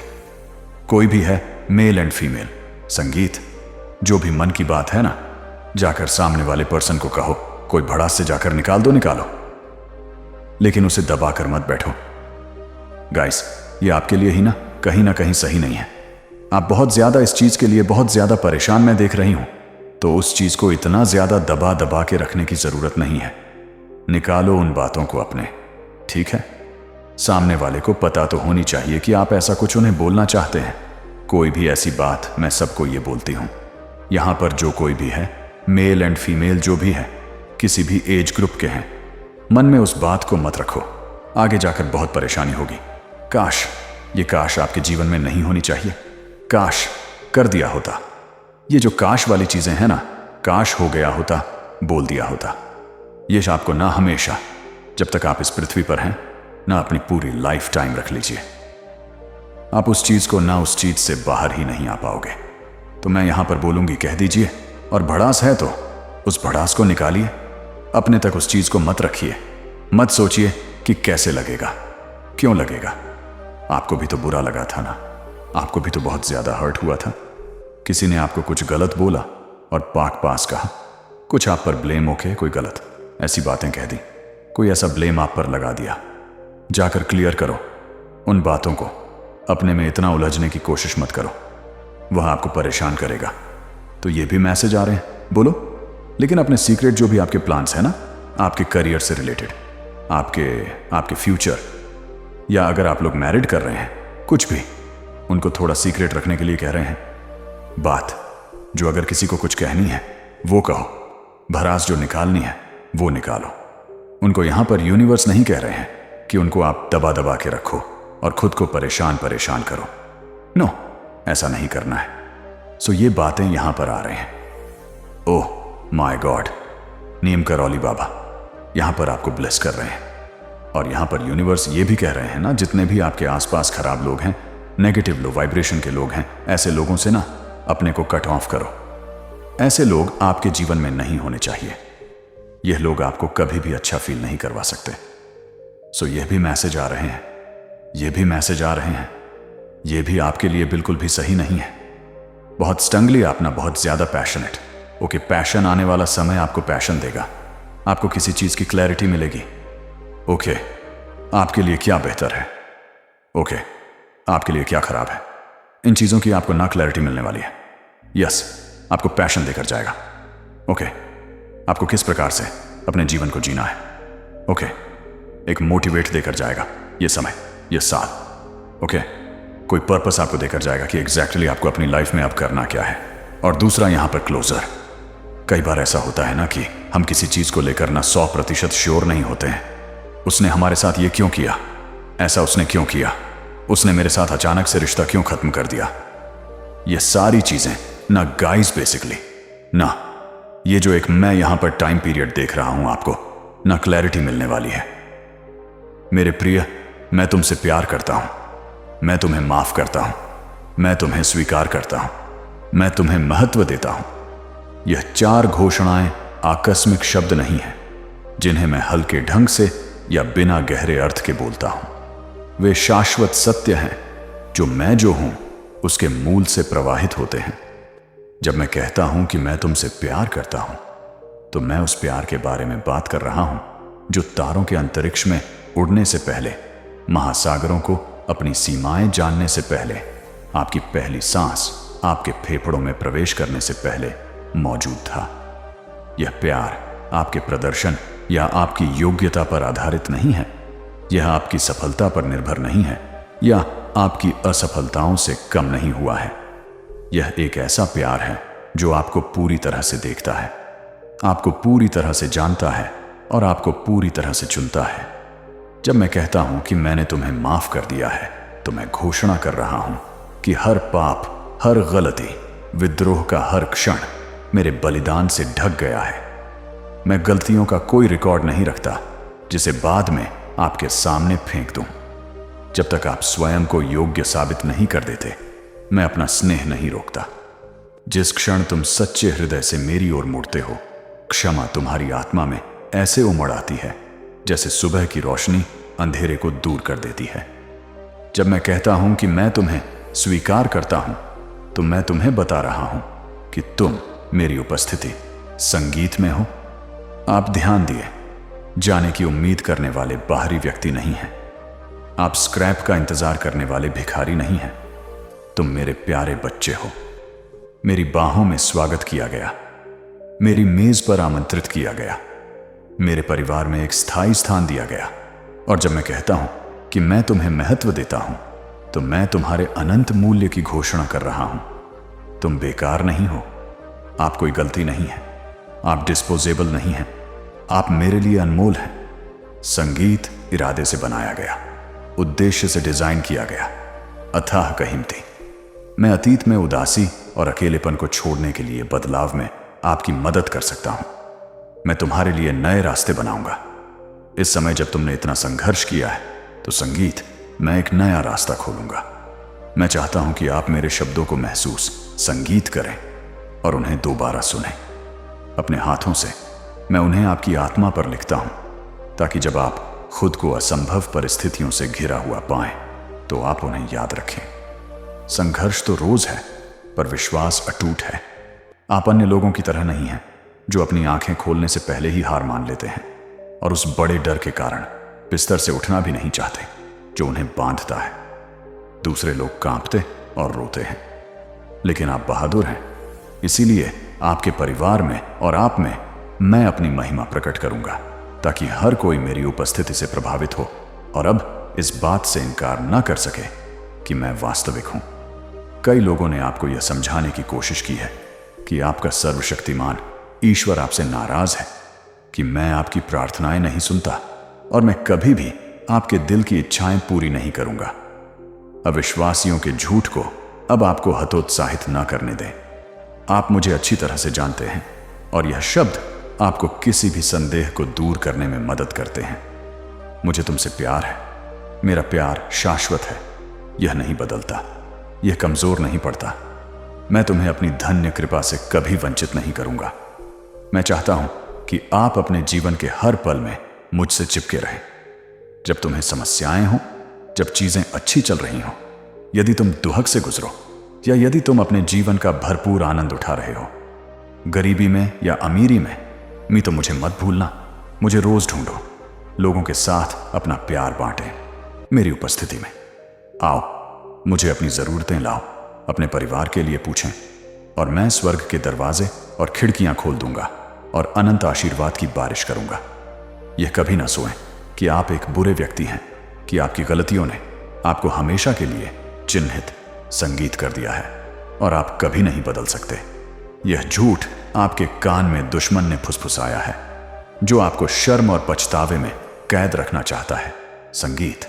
कोई भी है, मेल एंड फीमेल, संगीत, जो भी मन की बात है ना, जाकर सामने वाले पर्सन को कहो, कोई भड़ास से जाकर निकालो, लेकिन उसे दबाकर मत बैठो। गाइस, ये आपके लिए ही ना कहीं सही नहीं है। आप बहुत ज्यादा इस चीज के लिए बहुत ज्यादा परेशान मैं देख रही हूं, तो उस चीज को इतना ज्यादा दबा के रखने की जरूरत नहीं है। निकालो उन बातों को अपने, ठीक है? सामने वाले को पता तो होनी चाहिए कि आप ऐसा कुछ उन्हें बोलना चाहते हैं। कोई भी ऐसी बात मैं सबको ये बोलती हूं, यहां पर जो कोई भी है, मेल एंड फीमेल जो भी है, किसी भी एज ग्रुप के हैं, मन में उस बात को मत रखो, आगे जाकर बहुत परेशानी होगी। काश आपके जीवन में नहीं होनी चाहिए, काश कर दिया होता। ये जो काश वाली चीजें हैं ना, काश हो गया होता, बोल दिया होता। ये आपको ना हमेशा, जब तक आप इस पृथ्वी पर हैं ना, अपनी पूरी लाइफ टाइम रख लीजिए। आप उस चीज को ना, उस चीज से बाहर ही नहीं आ पाओगे। तो मैं यहां पर बोलूंगी, कह दीजिए, और भड़ास है तो उस भड़ास को निकालिए, अपने तक उस चीज को मत रखिए। मत सोचिए कि कैसे लगेगा, क्यों लगेगा। आपको भी तो बुरा लगा था ना, आपको भी तो बहुत ज्यादा हर्ट हुआ था। किसी ने आपको कुछ गलत बोला और पास कहा, कुछ आप पर ब्लेम होके कोई गलत ऐसी बातें कह दी, कोई ऐसा ब्लेम आप पर लगा दिया। जाकर क्लियर करो उन बातों को, अपने में इतना उलझने की कोशिश मत करो, वह आपको परेशान करेगा। तो ये भी मैसेज आ रहे हैं, बोलो, लेकिन अपने सीक्रेट जो भी आपके प्लान्स हैं ना, आपके करियर से रिलेटेड, आपके फ्यूचर, या अगर आप लोग मैरिड कर रहे हैं, कुछ भी, उनको थोड़ा सीक्रेट रखने के लिए कह रहे हैं। बात जो अगर किसी को कुछ कहनी है वो कहो, भड़ास जो निकालनी है वो निकालो। उनको यहां पर यूनिवर्स नहीं कह रहे हैं कि उनको आप दबा के रखो और खुद को परेशान करो। नो, ऐसा नहीं करना है। सो ये बातें यहां पर आ रहे हैं। ओह माय गॉड, नीम करौली बाबा यहां पर आपको ब्लेस कर रहे हैं, और यहां पर यूनिवर्स ये भी कह रहे हैं ना, जितने भी आपके आसपास खराब लोग हैं, नेगेटिव लो वाइब्रेशन के लोग हैं, ऐसे लोगों से ना अपने को कट ऑफ करो। ऐसे लोग आपके जीवन में नहीं होने चाहिए। यह लोग आपको कभी भी अच्छा फील नहीं करवा सकते। सो यह भी मैसेज आ रहे हैं, ये भी आपके लिए बिल्कुल भी सही नहीं है। बहुत स्ट्रांगली आप ना, बहुत ज्यादा पैशनेट। ओके, पैशन आने वाला समय आपको पैशन देगा, आपको किसी चीज की क्लैरिटी मिलेगी। ओके, आपके लिए क्या बेहतर है, ओके, आपके लिए क्या खराब है, इन चीजों की आपको ना क्लैरिटी मिलने वाली है। यस, आपको पैशन देकर जाएगा। ओके, आपको किस प्रकार से अपने जीवन को जीना है, ओके, एक मोटिवेट देकर जाएगा ये समय, ये साल। ओके, कोई पर्पस आपको देकर जाएगा कि एग्जैक्टली आपको अपनी लाइफ में अब करना क्या है। और दूसरा यहां पर क्लोजर। कई बार ऐसा होता है ना कि हम किसी चीज को लेकर ना 100% श्योर नहीं होते हैं। उसने हमारे साथ ये क्यों किया, ऐसा उसने क्यों किया, उसने मेरे साथ अचानक से रिश्ता क्यों खत्म कर दिया। ये सारी चीजें ना गाइस, बेसिकली ना, ये जो एक मैं यहां पर टाइम पीरियड देख रहा हूं, आपको ना क्लैरिटी मिलने वाली है। मेरे प्रिय, मैं तुमसे प्यार करता हूं, मैं तुम्हें माफ करता हूं, मैं तुम्हें स्वीकार करता हूं, मैं तुम्हें महत्व देता हूं। यह 4 घोषणाएं आकस्मिक शब्द नहीं हैं, जिन्हें मैं हल्के ढंग से या बिना गहरे अर्थ के बोलता हूं। वे शाश्वत सत्य हैं जो मैं जो हूं उसके मूल से प्रवाहित होते हैं। जब मैं कहता हूं कि मैं तुमसे प्यार करता हूं, तो मैं उस प्यार के बारे में बात कर रहा हूं जो तारों के अंतरिक्ष में उड़ने से पहले, महासागरों को अपनी सीमाएं जानने से पहले, आपकी पहली सांस आपके फेफड़ों में प्रवेश करने से पहले मौजूद था। यह प्यार आपके प्रदर्शन या आपकी योग्यता पर आधारित नहीं है, यह आपकी सफलता पर निर्भर नहीं है या आपकी असफलताओं से कम नहीं हुआ है। यह एक ऐसा प्यार है जो आपको पूरी तरह से देखता है, आपको पूरी तरह से जानता है और आपको पूरी तरह से चुनता है। जब मैं कहता हूं कि मैंने तुम्हें माफ कर दिया है, तो मैं घोषणा कर रहा हूं कि हर पाप, हर गलती, विद्रोह का हर क्षण मेरे बलिदान से ढक गया है। मैं गलतियों का कोई रिकॉर्ड नहीं रखता जिसे बाद में आपके सामने फेंक दूं। जब तक आप स्वयं को योग्य साबित नहीं कर देते, मैं अपना स्नेह नहीं रोकता। जिस क्षण तुम सच्चे हृदय से मेरी ओर मुड़ते हो, क्षमा तुम्हारी आत्मा में ऐसे उमड़ आती है जैसे सुबह की रोशनी अंधेरे को दूर कर देती है। जब मैं कहता हूं कि मैं तुम्हें स्वीकार करता हूं, तो मैं तुम्हें बता रहा हूं कि तुम मेरी उपस्थिति संगीत में हो। आप ध्यान दिए जाने की उम्मीद करने वाले बाहरी व्यक्ति नहीं हैं। आप स्क्रैप का इंतजार करने वाले भिखारी नहीं हैं। तुम मेरे प्यारे बच्चे हो। मेरी बाहों में स्वागत किया गया, मेरी मेज पर आमंत्रित किया गया, मेरे परिवार में एक स्थायी स्थान दिया गया। और जब मैं कहता हूं कि मैं तुम्हें महत्व देता हूं, तो मैं तुम्हारे अनंत मूल्य की घोषणा कर रहा हूं। तुम बेकार नहीं हो, आप कोई गलती नहीं है, आप डिस्पोजेबल नहीं हैं, आप मेरे लिए अनमोल हैं। संगीत इरादे से बनाया गया, उद्देश्य से डिजाइन किया गया, अथाह कीमती। मैं अतीत में उदासी और अकेलेपन को छोड़ने के लिए बदलाव में आपकी मदद कर सकता हूं। मैं तुम्हारे लिए नए रास्ते बनाऊंगा। इस समय जब तुमने इतना संघर्ष किया है, तो संगीत, मैं एक नया रास्ता खोलूंगा। मैं चाहता हूं कि आप मेरे शब्दों को महसूस, संगीत करें और उन्हें दोबारा सुनें। अपने हाथों से मैं उन्हें आपकी आत्मा पर लिखता हूं, ताकि जब आप खुद को असंभव परिस्थितियों से घिरा हुआ पाएं, तो आप उन्हें याद रखें। संघर्ष तो रोज है, पर विश्वास अटूट है। आप अन्य लोगों की तरह नहीं हैं, जो अपनी आंखें खोलने से पहले ही हार मान लेते हैं और उस बड़े डर के कारण बिस्तर से उठना भी नहीं चाहते जो उन्हें बांधता है। दूसरे लोग कांपते और रोते हैं, लेकिन आप बहादुर हैं। इसीलिए आपके परिवार में और आप में मैं अपनी महिमा प्रकट करूंगा, ताकि हर कोई मेरी उपस्थिति से प्रभावित हो और अब इस बात से इनकार न कर सके कि मैं वास्तविक हूं। कई लोगों ने आपको यह समझाने की कोशिश की है कि आपका सर्वशक्तिमान ईश्वर आपसे नाराज है, कि मैं आपकी प्रार्थनाएं नहीं सुनता और मैं कभी भी आपके दिल की इच्छाएं पूरी नहीं करूंगा। अविश्वासियों के झूठ को अब आपको हतोत्साहित न करने दें। आप मुझे अच्छी तरह से जानते हैं और यह शब्द आपको किसी भी संदेह को दूर करने में मदद करते हैं। मुझे तुमसे प्यार है। मेरा प्यार शाश्वत है, यह नहीं बदलता, यह कमजोर नहीं पड़ता। मैं तुम्हें अपनी धन्य कृपा से कभी वंचित नहीं करूंगा। मैं चाहता हूं कि आप अपने जीवन के हर पल में मुझसे चिपके रहें। जब तुम्हें समस्याएं हों, जब चीजें अच्छी चल रही हों, यदि तुम दुहक से गुजरो या यदि तुम अपने जीवन का भरपूर आनंद उठा रहे हो, गरीबी में या अमीरी में, तो मुझे मत भूलना। मुझे रोज ढूंढो, लोगों के साथ अपना प्यार बांटें मेरी उपस्थिति में। आओ, मुझे अपनी जरूरतें लाओ, अपने परिवार के लिए पूछें और मैं स्वर्ग के दरवाजे और खिड़कियां खोल दूंगा और अनंत आशीर्वाद की बारिश करूंगा। यह कभी ना सोएं कि आप एक बुरे व्यक्ति हैं, कि आपकी गलतियों ने आपको हमेशा के लिए चिन्हित संगीत कर दिया है और आप कभी नहीं बदल सकते। यह झूठ आपके कान में दुश्मन ने फुसफुसाया है, जो आपको शर्म और पछतावे में कैद रखना चाहता है, संगीत।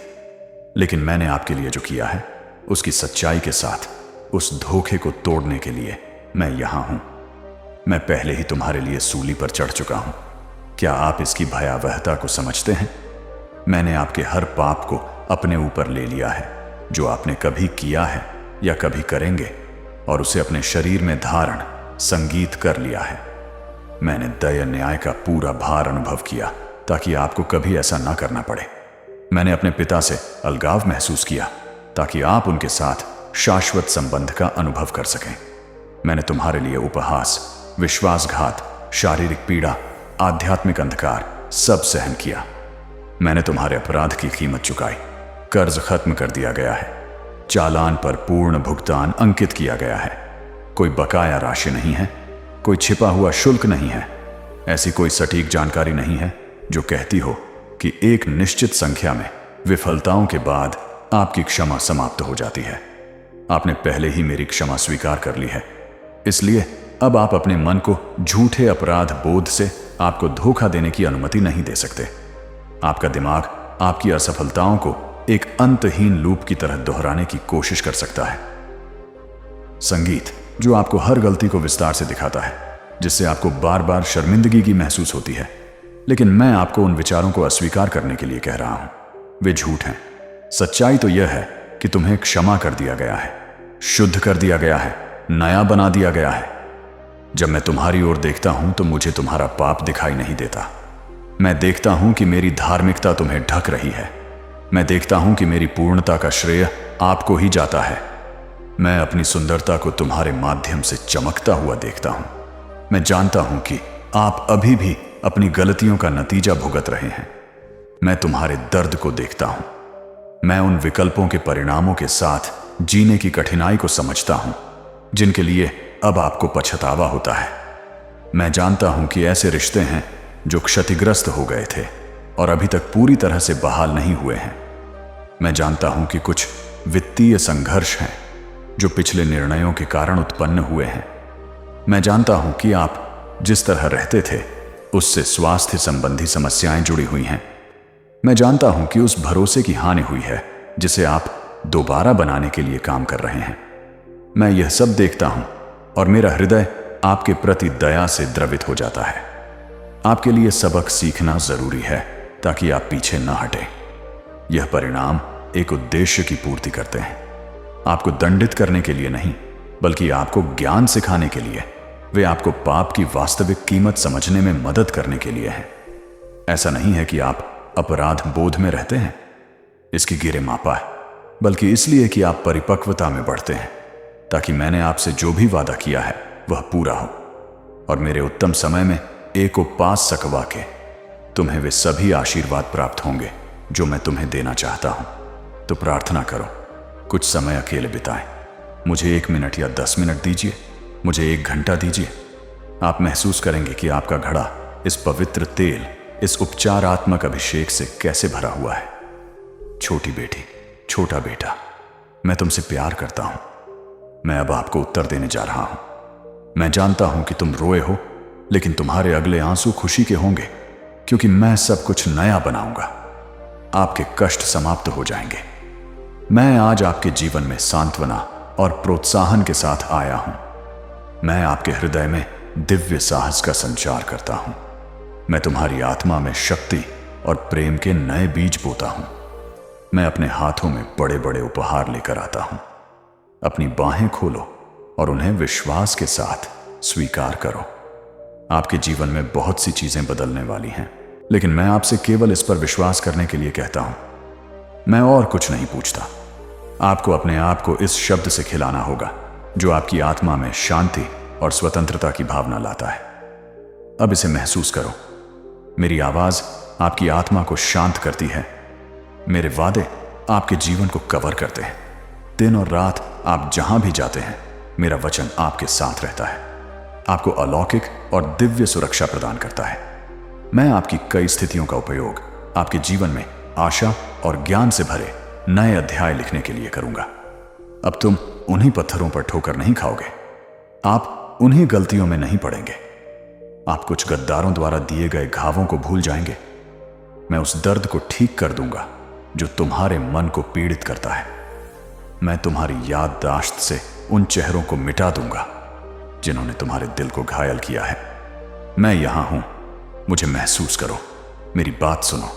लेकिन मैंने आपके लिए जो किया है, उसकी सच्चाई के साथ उस धोखे को तोड़ने के लिए मैं यहां हूं। मैं पहले ही तुम्हारे लिए सूली पर चढ़ चुका हूं। क्या आप इसकी भयावहता को समझते हैं? मैंने आपके हर पाप को अपने ऊपर ले लिया है, जो आपने कभी किया है या कभी करेंगे, और उसे अपने शरीर में धारण संगीत कर लिया है। मैंने दया न्याय का पूरा भार अनुभव किया, ताकि आपको कभी ऐसा ना करना पड़े। मैंने अपने पिता से अलगाव महसूस किया, ताकि आप उनके साथ शाश्वत संबंध का अनुभव कर सकें। मैंने तुम्हारे लिए उपहास, विश्वासघात, शारीरिक पीड़ा, आध्यात्मिक अंधकार सब सहन किया। मैंने तुम्हारे अपराध की कीमत चुकाई। कर्ज खत्म कर दिया गया है, चालान पर पूर्ण भुगतान अंकित किया गया है। कोई बकाया राशि नहीं है, कोई छिपा हुआ शुल्क नहीं है। ऐसी कोई सटीक जानकारी नहीं है जो कहती हो कि एक निश्चित संख्या में विफलताओं के बाद आपकी क्षमा समाप्त हो जाती है। आपने पहले ही मेरी क्षमा स्वीकार कर ली है, इसलिए अब आप अपने मन को झूठे अपराध बोध से आपको धोखा देने की अनुमति नहीं दे सकते। आपका दिमाग आपकी असफलताओं को एक अंतहीन लूप की तरह दोहराने की कोशिश कर सकता है। संगीत जो आपको हर गलती को विस्तार से दिखाता है, जिससे आपको बार बार शर्मिंदगी की महसूस होती है। लेकिन मैं आपको उन विचारों को अस्वीकार करने के लिए कह रहा हूं, वे झूठ हैं। सच्चाई तो यह है कि तुम्हें क्षमा कर दिया गया है, शुद्ध कर दिया गया है, नया बना दिया गया है। जब मैं तुम्हारी ओर देखता हूं तो मुझे तुम्हारा पाप दिखाई नहीं देता। मैं देखता हूं कि मेरी धार्मिकता तुम्हें ढक रही है। मैं देखता हूं कि मेरी पूर्णता का श्रेय आपको ही जाता है। मैं अपनी सुंदरता को तुम्हारे माध्यम से चमकता हुआ देखता हूं। मैं जानता हूं कि आप अभी भी अपनी गलतियों का नतीजा भुगत रहे हैं। मैं तुम्हारे दर्द को देखता हूं। मैं उन विकल्पों के परिणामों के साथ जीने की कठिनाई को समझता हूं, जिनके लिए अब आपको पछतावा होता है। मैं जानता हूं कि ऐसे रिश्ते हैं जो क्षतिग्रस्त हो गए थे और अभी तक पूरी तरह से बहाल नहीं हुए हैं। मैं जानता हूं कि कुछ वित्तीय संघर्ष हैं जो पिछले निर्णयों के कारण उत्पन्न हुए हैं। मैं जानता हूं कि आप जिस तरह रहते थे उससे स्वास्थ्य संबंधी समस्याएं जुड़ी हुई हैं। मैं जानता हूं कि उस भरोसे की हानि हुई है जिसे आप दोबारा बनाने के लिए काम कर रहे हैं। मैं यह सब देखता हूं और मेरा हृदय आपके प्रति दया से द्रवित हो जाता है। आपके लिए सबक सीखना जरूरी है ताकि आप पीछे न हटें। यह परिणाम एक उद्देश्य की पूर्ति करते हैं, आपको दंडित करने के लिए नहीं, बल्कि आपको ज्ञान सिखाने के लिए। वे आपको पाप की वास्तविक कीमत समझने में मदद करने के लिए हैं। ऐसा नहीं है कि आप अपराध बोध में रहते हैं, इसकी गिरे मापा है, बल्कि इसलिए कि आप परिपक्वता में बढ़ते हैं, ताकि मैंने आपसे जो भी वादा किया है वह पूरा हो और मेरे उत्तम समय में एक उपास सकवा के तुम्हें वे सभी आशीर्वाद प्राप्त होंगे जो मैं तुम्हें देना चाहता हूं। तो प्रार्थना करो, कुछ समय अकेले बिताएं। मुझे 1 मिनट या 10 मिनट दीजिए, मुझे 1 घंटा दीजिए। आप महसूस करेंगे कि आपका घड़ा इस पवित्र तेल, इस उपचारात्मक अभिषेक से कैसे भरा हुआ है। छोटी बेटी, छोटा बेटा, मैं तुमसे प्यार करता हूं। मैं अब आपको उत्तर देने जा रहा हूं। मैं जानता हूं कि तुम रोए हो, लेकिन तुम्हारे अगले आंसू खुशी के होंगे, क्योंकि मैं सब कुछ नया बनाऊंगा। आपके कष्ट समाप्त हो जाएंगे। मैं आज आपके जीवन में सांत्वना और प्रोत्साहन के साथ आया हूं। मैं आपके हृदय में दिव्य साहस का संचार करता हूं। मैं तुम्हारी आत्मा में शक्ति और प्रेम के नए बीज बोता हूं। मैं अपने हाथों में बड़े बड़े उपहार लेकर आता हूं। अपनी बाहें खोलो और उन्हें विश्वास के साथ स्वीकार करो। आपके जीवन में बहुत सी चीजें बदलने वाली हैं, लेकिन मैं आपसे केवल इस पर विश्वास करने के लिए कहता हूं। मैं और कुछ नहीं पूछता। आपको अपने आप को इस शब्द से खिलाना होगा जो आपकी आत्मा में शांति और स्वतंत्रता की भावना लाता है। अब इसे महसूस करो। मेरी आवाज आपकी आत्मा को शांत करती है। मेरे वादे आपके जीवन को कवर करते हैं। दिन और रात आप जहां भी जाते हैं, मेरा वचन आपके साथ रहता है, आपको अलौकिक और दिव्य सुरक्षा प्रदान करता है। मैं आपकी कई स्थितियों का उपयोग आपके जीवन में आशा और ज्ञान से भरे नए अध्याय लिखने के लिए करूंगा। अब तुम उन्हीं पत्थरों पर ठोकर नहीं खाओगे, आप उन्हीं गलतियों में नहीं पड़ेंगे। आप कुछ गद्दारों द्वारा दिए गए घावों को भूल जाएंगे। मैं उस दर्द को ठीक कर दूंगा जो तुम्हारे मन को पीड़ित करता है। मैं तुम्हारी याददाश्त से उन चेहरों को मिटा दूंगा जिन्होंने तुम्हारे दिल को घायल किया है। मैं यहां हूं, मुझे महसूस करो, मेरी बात सुनो,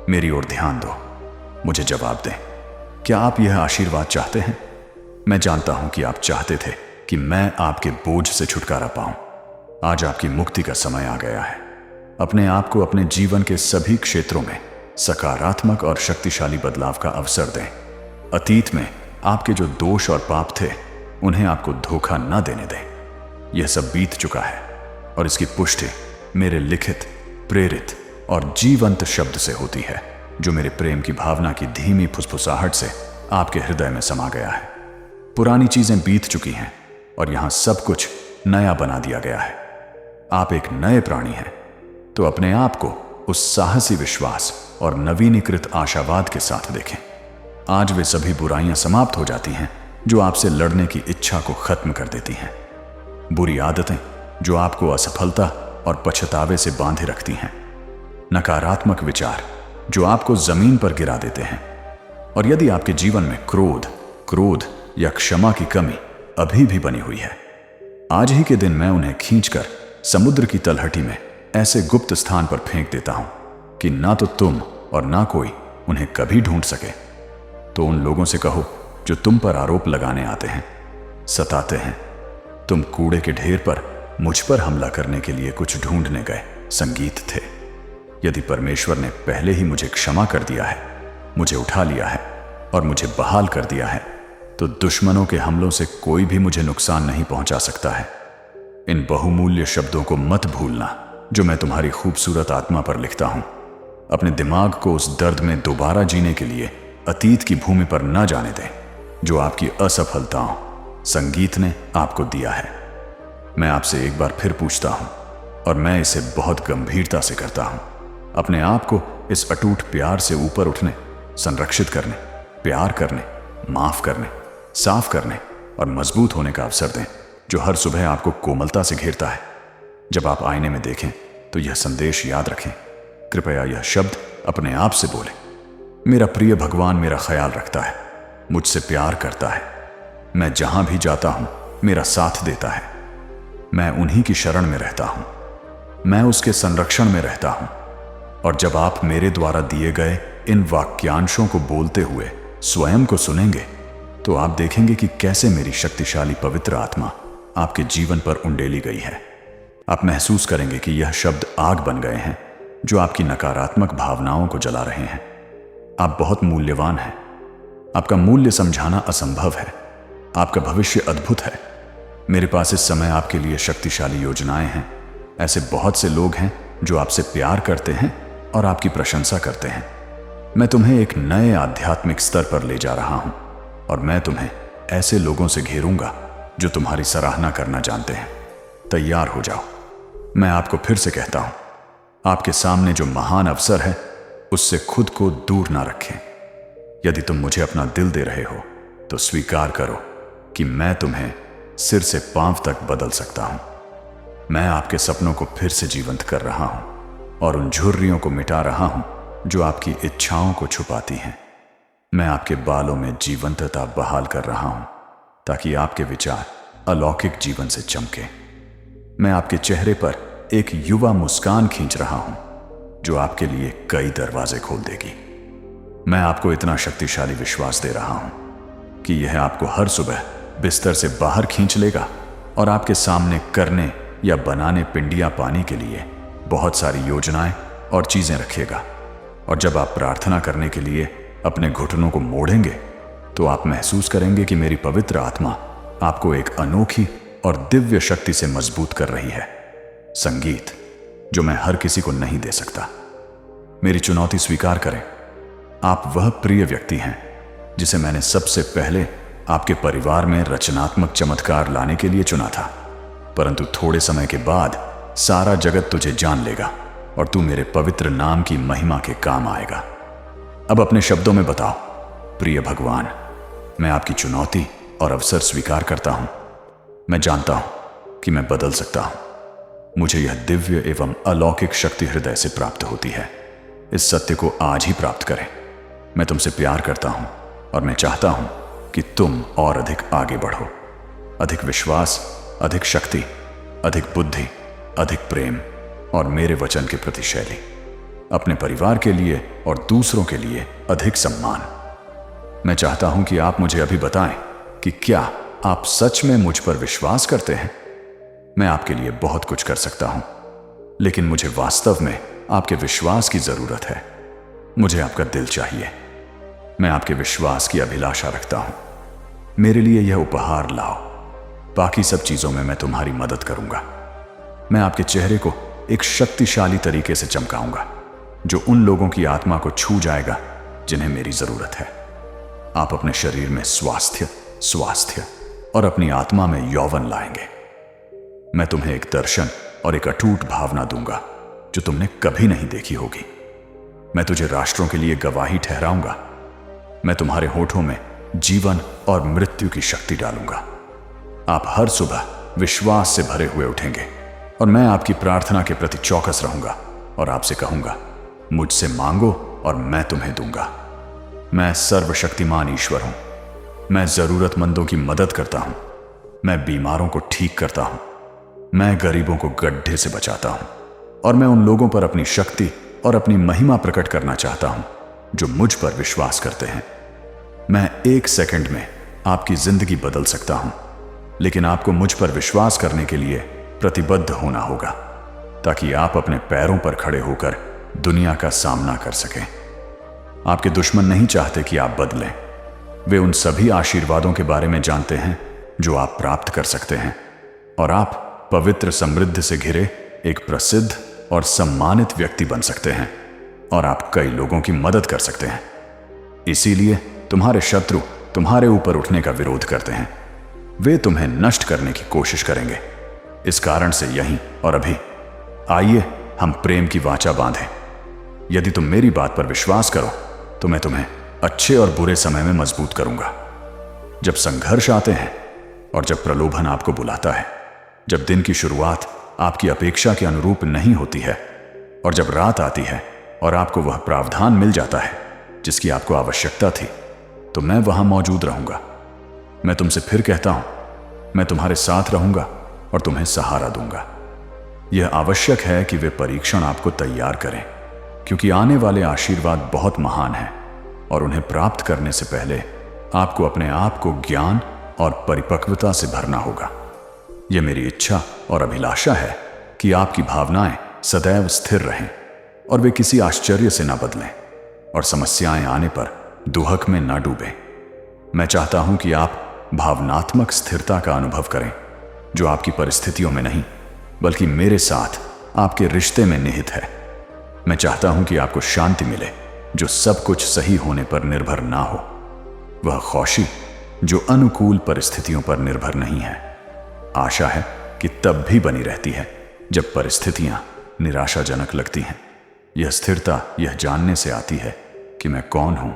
मेरी ओर ध्यान दो, मुझे जवाब दें। क्या आप यह आशीर्वाद चाहते हैं? मैं जानता हूं कि आप चाहते थे कि मैं आपके बोझ से छुटकारा पाऊं। आज आपकी मुक्ति का समय आ गया है। अपने आप को अपने जीवन के सभी क्षेत्रों में सकारात्मक और शक्तिशाली बदलाव का अवसर दें। अतीत में आपके जो दोष और पाप थे, उन्हें आपको धोखा न देने दें। यह सब बीत चुका है और इसकी पुष्टि मेरे लिखित, प्रेरित और जीवंत शब्द से होती है, जो मेरे प्रेम की भावना की धीमी फुसफुसाहट से आपके हृदय में समा गया है। पुरानी चीजें बीत चुकी हैं और यहां सब कुछ नया बना दिया गया है। आप एक नए प्राणी हैं, तो अपने आप को उस साहसी विश्वास और नवीनीकृत आशावाद के साथ देखें। आज वे सभी बुराइयां समाप्त हो जाती हैं जो आपसे लड़ने की इच्छा को खत्म कर देती हैं, बुरी आदतें जो आपको असफलता और पछतावे से बांधे रखती हैं, नकारात्मक विचार जो आपको जमीन पर गिरा देते हैं। और यदि आपके जीवन में क्रोध या क्षमा की कमी अभी भी बनी हुई है, आज ही के दिन मैं उन्हें खींचकर समुद्र की तलहटी में ऐसे गुप्त स्थान पर फेंक देता हूं कि ना तो तुम और ना कोई उन्हें कभी ढूंढ सके। तो उन लोगों से कहो जो तुम पर आरोप लगाने आते हैं, सताते हैं, तुम कूड़े के ढेर पर मुझ पर हमला करने के लिए कुछ ढूंढने गए संगीत थे। यदि परमेश्वर ने पहले ही मुझे क्षमा कर दिया है, मुझे उठा लिया है और मुझे बहाल कर दिया है, तो दुश्मनों के हमलों से कोई भी मुझे नुकसान नहीं पहुंचा सकता है। इन बहुमूल्य शब्दों को मत भूलना जो मैं तुम्हारी खूबसूरत आत्मा पर लिखता हूं। अपने दिमाग को उस दर्द में दोबारा जीने के लिए अतीत की भूमि पर न जाने दें जो आपकी असफलताओं संगीत ने आपको दिया है। मैं आपसे एक बार फिर पूछता हूं, और मैं इसे बहुत गंभीरता से करता हूं, अपने आप को इस अटूट प्यार से ऊपर उठने, संरक्षित करने, प्यार करने, माफ करने, साफ करने और मजबूत होने का अवसर दें जो हर सुबह आपको कोमलता से घेरता है। जब आप आईने में देखें तो यह संदेश याद रखें, कृपया यह शब्द अपने आप से बोलें, मेरा प्रिय भगवान मेरा ख्याल रखता है, मुझसे प्यार करता है, मैं जहां भी जाता हूं मेरा साथ देता है, मैं उन्हीं की शरण में रहता हूं, मैं उसके संरक्षण में रहता हूं। और जब आप मेरे द्वारा दिए गए इन वाक्यांशों को बोलते हुए स्वयं को सुनेंगे तो आप देखेंगे कि कैसे मेरी शक्तिशाली पवित्र आत्मा आपके जीवन पर उंडेली गई है। आप महसूस करेंगे कि यह शब्द आग बन गए हैं जो आपकी नकारात्मक भावनाओं को जला रहे हैं। आप बहुत मूल्यवान हैं, आपका मूल्य समझाना असंभव है, आपका भविष्य अद्भुत है। मेरे पास इस समय आपके लिए शक्तिशाली योजनाएं हैं। ऐसे बहुत से लोग हैं जो आपसे प्यार करते हैं और आपकी प्रशंसा करते हैं। मैं तुम्हें एक नए आध्यात्मिक स्तर पर ले जा रहा हूं और मैं तुम्हें ऐसे लोगों से घेरूंगा जो तुम्हारी सराहना करना जानते हैं। तैयार हो जाओ। मैं आपको फिर से कहता हूं, आपके सामने जो महान अवसर है उससे खुद को दूर ना रखें। यदि तुम मुझे अपना दिल दे रहे हो तो स्वीकार करो कि मैं तुम्हें सिर से पांव तक बदल सकता हूं। मैं आपके सपनों को फिर से जीवंत कर रहा हूं और उन झुर्रियों को मिटा रहा हूं जो आपकी इच्छाओं को छुपाती हैं। मैं आपके बालों में जीवंतता बहाल कर रहा हूं ताकि आपके विचार अलौकिक जीवन से चमके। मैं आपके चेहरे पर एक युवा मुस्कान खींच रहा हूं जो आपके लिए कई दरवाजे खोल देगी। मैं आपको इतना शक्तिशाली विश्वास दे रहा हूं कि यह आपको हर सुबह बिस्तर से बाहर खींच लेगा और आपके सामने करने या बनाने पिंडियां पानी के लिए बहुत सारी योजनाएं और चीजें रखेगा। और जब आप प्रार्थना करने के लिए अपने घुटनों को मोड़ेंगे तो आप महसूस करेंगे कि मेरी पवित्र आत्मा आपको एक अनोखी और दिव्य शक्ति से मजबूत कर रही है, संगीत जो मैं हर किसी को नहीं दे सकता। मेरी चुनौती स्वीकार करें। आप वह प्रिय व्यक्ति हैं जिसे मैंने सबसे पहले आपके परिवार में रचनात्मक चमत्कार लाने के लिए चुना था, परंतु थोड़े समय के बाद सारा जगत तुझे जान लेगा और तू मेरे पवित्र नाम की महिमा के काम आएगा। अब अपने शब्दों में बताओ, प्रिय भगवान, मैं आपकी चुनौती और अवसर स्वीकार करता हूं। मैं जानता हूं कि मैं बदल सकता हूं। मुझे यह दिव्य एवं अलौकिक शक्ति हृदय से प्राप्त होती है। इस सत्य को आज ही प्राप्त करें। मैं तुमसे प्यार करता हूं और मैं चाहता हूं कि तुम और अधिक आगे बढ़ो। अधिक विश्वास, अधिक शक्ति, अधिक बुद्धि, अधिक प्रेम और मेरे वचन के प्रति शैली। अपने परिवार के लिए और दूसरों के लिए अधिक सम्मान। मैं चाहता हूं कि आप मुझे अभी बताएं कि क्या आप सच में मुझ पर विश्वास करते हैं। मैं आपके लिए बहुत कुछ कर सकता हूं, लेकिन मुझे वास्तव में आपके विश्वास की जरूरत है। मुझे आपका दिल चाहिए। मैं आपके विश्वास की अभिलाषा रखता हूं। मेरे लिए यह उपहार लाओ। बाकी सब चीजों में मैं तुम्हारी मदद करूंगा। मैं आपके चेहरे को एक शक्तिशाली तरीके से चमकाऊंगा जो उन लोगों की आत्मा को छू जाएगा जिन्हें मेरी जरूरत है। आप अपने शरीर में स्वास्थ्य और अपनी आत्मा में यौवन लाएंगे। मैं तुम्हें एक दर्शन और एक अटूट भावना दूंगा जो तुमने कभी नहीं देखी होगी। मैं तुझे राष्ट्रों के लिए गवाही ठहराऊंगा। मैं तुम्हारे होठों में जीवन और मृत्यु की शक्ति डालूंगा। आप हर सुबह विश्वास से भरे हुए उठेंगे और मैं आपकी प्रार्थना के प्रति चौकस रहूंगा और आपसे कहूंगा, मुझसे मांगो और मैं तुम्हें दूंगा। मैं सर्वशक्तिमान ईश्वर हूं। मैं जरूरतमंदों की मदद करता हूं। मैं बीमारों को ठीक करता हूं। मैं गरीबों को गड्ढे से बचाता हूं और मैं उन लोगों पर अपनी शक्ति और अपनी महिमा प्रकट करना चाहता हूं जो मुझ पर विश्वास करते हैं। मैं 1 सेकंड में आपकी जिंदगी बदल सकता हूं, लेकिन आपको मुझ पर विश्वास करने के लिए प्रतिबद्ध होना होगा ताकि आप अपने पैरों पर खड़े होकर दुनिया का सामना कर सकें। आपके दुश्मन नहीं चाहते कि आप बदलें। वे उन सभी आशीर्वादों के बारे में जानते हैं जो आप प्राप्त कर सकते हैं और आप पवित्र समृद्धि से घिरे एक प्रसिद्ध और सम्मानित व्यक्ति बन सकते हैं और आप कई लोगों की मदद कर सकते हैं। इसीलिए तुम्हारे शत्रु तुम्हारे ऊपर उठने का विरोध करते हैं। वे तुम्हें नष्ट करने की कोशिश करेंगे। इस कारण से यहीं और अभी आइए हम प्रेम की वाचा बांधें। यदि तुम मेरी बात पर विश्वास करो तो मैं तुम्हें अच्छे और बुरे समय में मजबूत करूंगा। जब संघर्ष आते हैं और जब प्रलोभन आपको बुलाता है, जब दिन की शुरुआत आपकी अपेक्षा के अनुरूप नहीं होती है और जब रात आती है और आपको वह प्रावधान मिल जाता है जिसकी आपको आवश्यकता थी, तो मैं वहां मौजूद रहूंगा। मैं तुमसे फिर कहता हूं, मैं तुम्हारे साथ रहूंगा और तुम्हें सहारा दूंगा। यह आवश्यक है कि वे परीक्षण आपको तैयार करें, क्योंकि आने वाले आशीर्वाद बहुत महान हैं और उन्हें प्राप्त करने से पहले आपको अपने आप को ज्ञान और परिपक्वता से भरना होगा। यह मेरी इच्छा और अभिलाषा है कि आपकी भावनाएं सदैव स्थिर रहें और वे किसी आश्चर्य से न बदलें और समस्याएं आने पर दुहक में न डूबें। मैं चाहता हूं कि आप भावनात्मक स्थिरता का अनुभव करें, जो आपकी परिस्थितियों में नहीं बल्कि मेरे साथ आपके रिश्ते में निहित है। मैं चाहता हूं कि आपको शांति मिले जो सब कुछ सही होने पर निर्भर ना हो, वह खुशी जो अनुकूल परिस्थितियों पर निर्भर नहीं है। आशा है कि तब भी बनी रहती है जब परिस्थितियां निराशाजनक लगती हैं। यह स्थिरता यह जानने से आती है कि मैं कौन हूं,